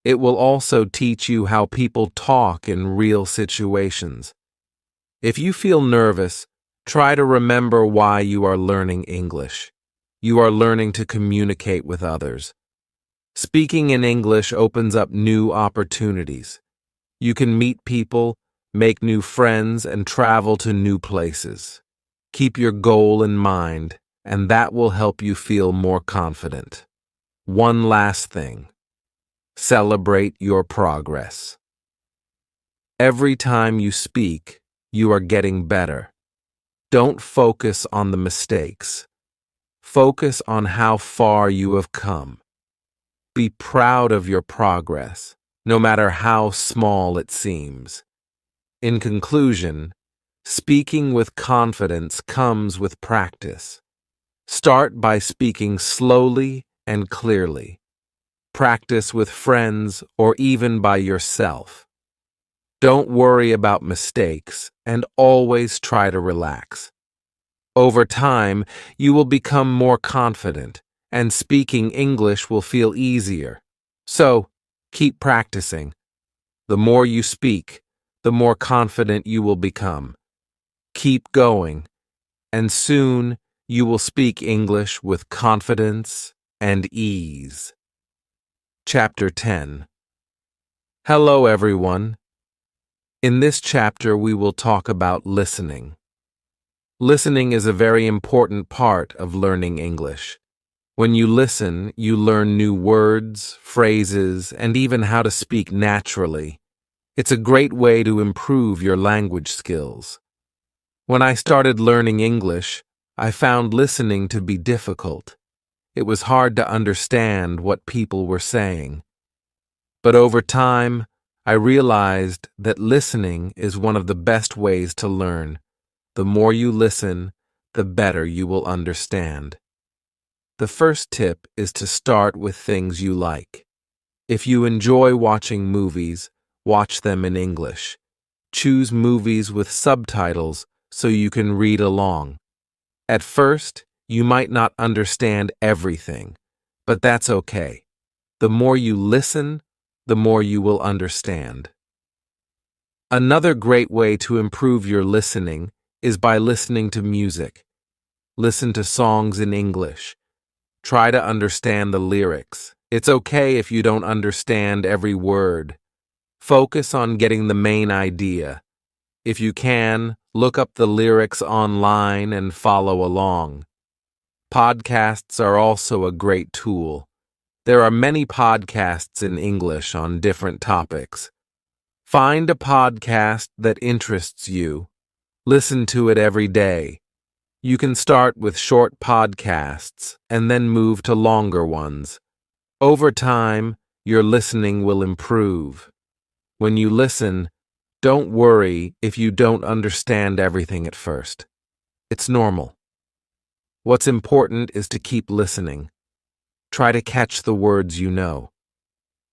It will also teach you how people talk in real situations. If you feel nervous, try to remember why you are learning English. You are learning to communicate with others. Speaking in English opens up new opportunities. You can meet people, make new friends, and travel to new places. Keep your goal in mind, and that will help you feel more confident. One last thing. Celebrate your progress. Every time you speak, you are getting better. Don't focus on the mistakes. Focus on how far you have come. Be proud of your progress, no matter how small it seems. In conclusion, speaking with confidence comes with practice. Start by speaking slowly and clearly. Practice with friends or even by yourself. Don't worry about mistakes and always try to relax. Over time, you will become more confident and speaking English will feel easier. So, keep practicing. The more you speak, the more confident you will become. Keep going, and soon you will speak English with confidence and ease. Chapter 10. Hello, everyone. In this chapter, we will talk about listening. Listening is a very important part of learning English. When you listen, you learn new words, phrases, and even how to speak naturally. It's a great way to improve your language skills. When I started learning English, I found listening to be difficult. It was hard to understand what people were saying. But over time, I realized that listening is one of the best ways to learn. The more you listen, the better you will understand. The first tip is to start with things you like. If you enjoy watching movies, watch them in English. Choose movies with subtitles so you can read along. At first, you might not understand everything, but that's okay. The more you listen, the more you will understand. Another great way to improve your listening is by listening to music. Listen to songs in English. Try to understand the lyrics. It's okay if you don't understand every word. Focus on getting the main idea. If you can, look up the lyrics online and follow along. Podcasts are also a great tool. There are many podcasts in English on different topics. Find a podcast that interests you. Listen to it every day. You can start with short podcasts and then move to longer ones. Over time, your listening will improve. When you listen, don't worry if you don't understand everything at first. It's normal. What's important is to keep listening. Try to catch the words you know.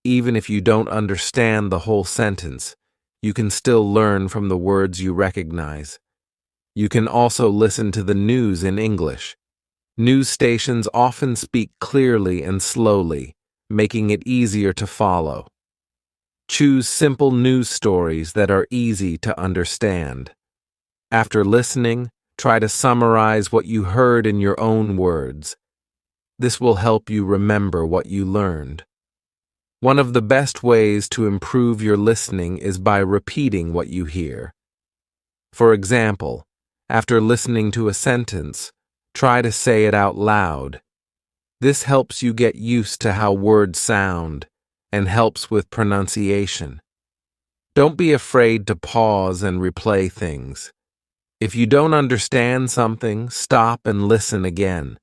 Even if you don't understand the whole sentence, you can still learn from the words you recognize. You can also listen to the news in English. News stations often speak clearly and slowly, making it easier to follow. Choose simple news stories that are easy to understand. After listening, try to summarize what you heard in your own words. This will help you remember what you learned. One of the best ways to improve your listening is by repeating what you hear. For example, after listening to a sentence, try to say it out loud. This helps you get used to how words sound and helps with pronunciation. Don't be afraid to pause and replay things. If you don't understand something, stop and listen again.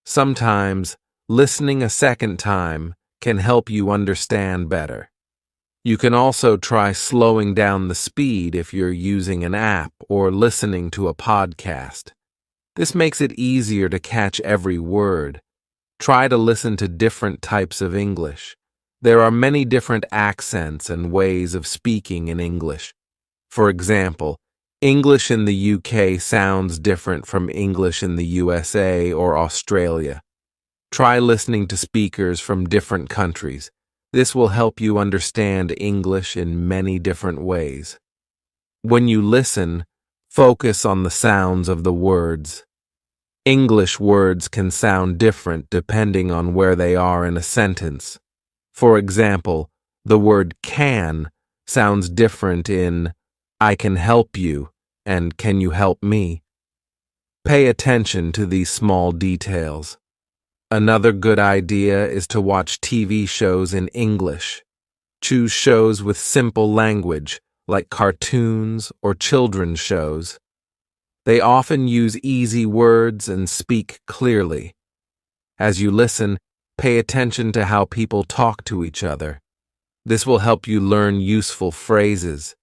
Sometimes, listening a second time can help you understand better. You can also try slowing down the speed if you're using an app or listening to a podcast. This makes it easier to catch every word. Try to listen to different types of English. There are many different accents and ways of speaking in English. For example, English in the UK sounds different from English in the USA or Australia. Try listening to speakers from different countries. This will help you understand English in many different ways. When you listen, focus on the sounds of the words. English words can sound different depending on where they are in a sentence. For example, the word can sounds different in I can help you and can you help me? Pay attention to these small details. Another good idea is to watch TV shows in English. Choose shows with simple language, like cartoons or children's shows. They often use easy words and speak clearly. As you listen, pay attention to how people talk to each other. This will help you learn useful phrases.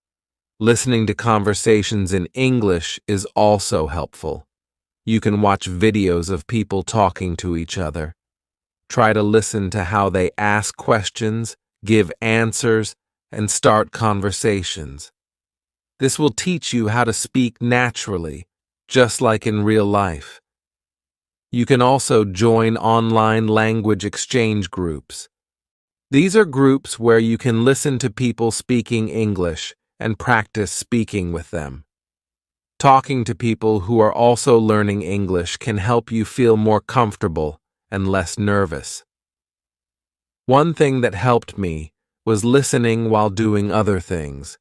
Listening to conversations in English is also helpful. You can watch videos of people talking to each other. Try to listen to how they ask questions, give answers, and start conversations. This will teach you how to speak naturally, just like in real life. You can also join online language exchange groups. These are groups where you can listen to people speaking English and practice speaking with them. Talking to people who are also learning English can help you feel more comfortable and less nervous. One thing that helped me was listening while doing other things.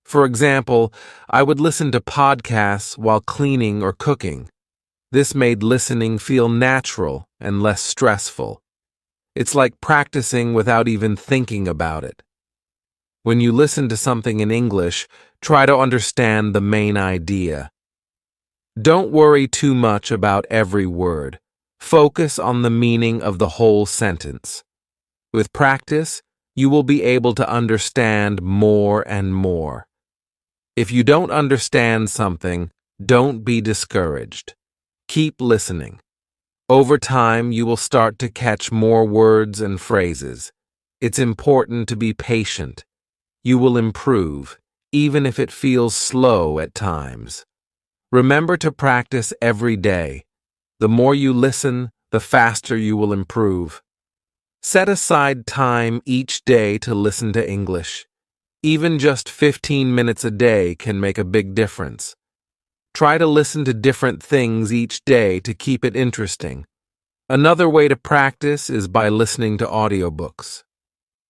For example, I would listen to podcasts while cleaning or cooking. This made listening feel natural and less stressful. It's like practicing without even thinking about it. When you listen to something in English, try to understand the main idea. Don't worry too much about every word. Focus on the meaning of the whole sentence. With practice, you will be able to understand more and more. If you don't understand something, don't be discouraged. Keep listening. Over time, you will start to catch more words and phrases. It's important to be patient. You will improve, even if it feels slow at times. Remember to practice every day. The more you listen, the faster you will improve. Set aside time each day to listen to English. Even just 15 minutes a day can make a big difference. Try to listen to different things each day to keep it interesting. Another way to practice is by listening to audiobooks.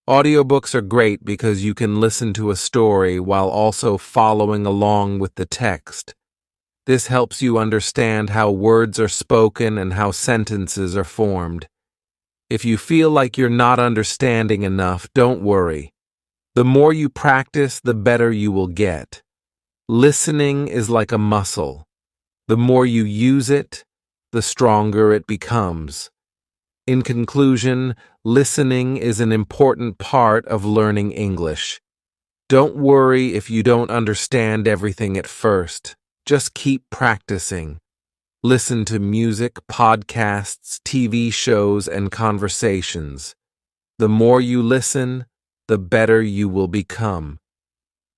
Audiobooks are great because you can listen to a story while also following along with the text. This helps you understand how words are spoken and how sentences are formed. If you feel like you're not understanding enough, don't worry. The more you practice, the better you will get. Listening is like a muscle. The more you use it, the stronger it becomes. In conclusion, listening is an important part of learning English. Don't worry if you don't understand everything at first. Just keep practicing. Listen to music, podcasts, TV shows, and conversations. The more you listen, the better you will become.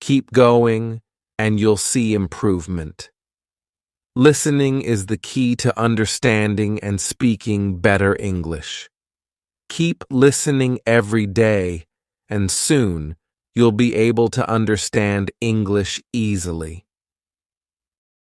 Keep going, and you'll see improvement. Listening is the key to understanding and speaking better English. Keep listening every day, and soon you'll be able to understand English easily.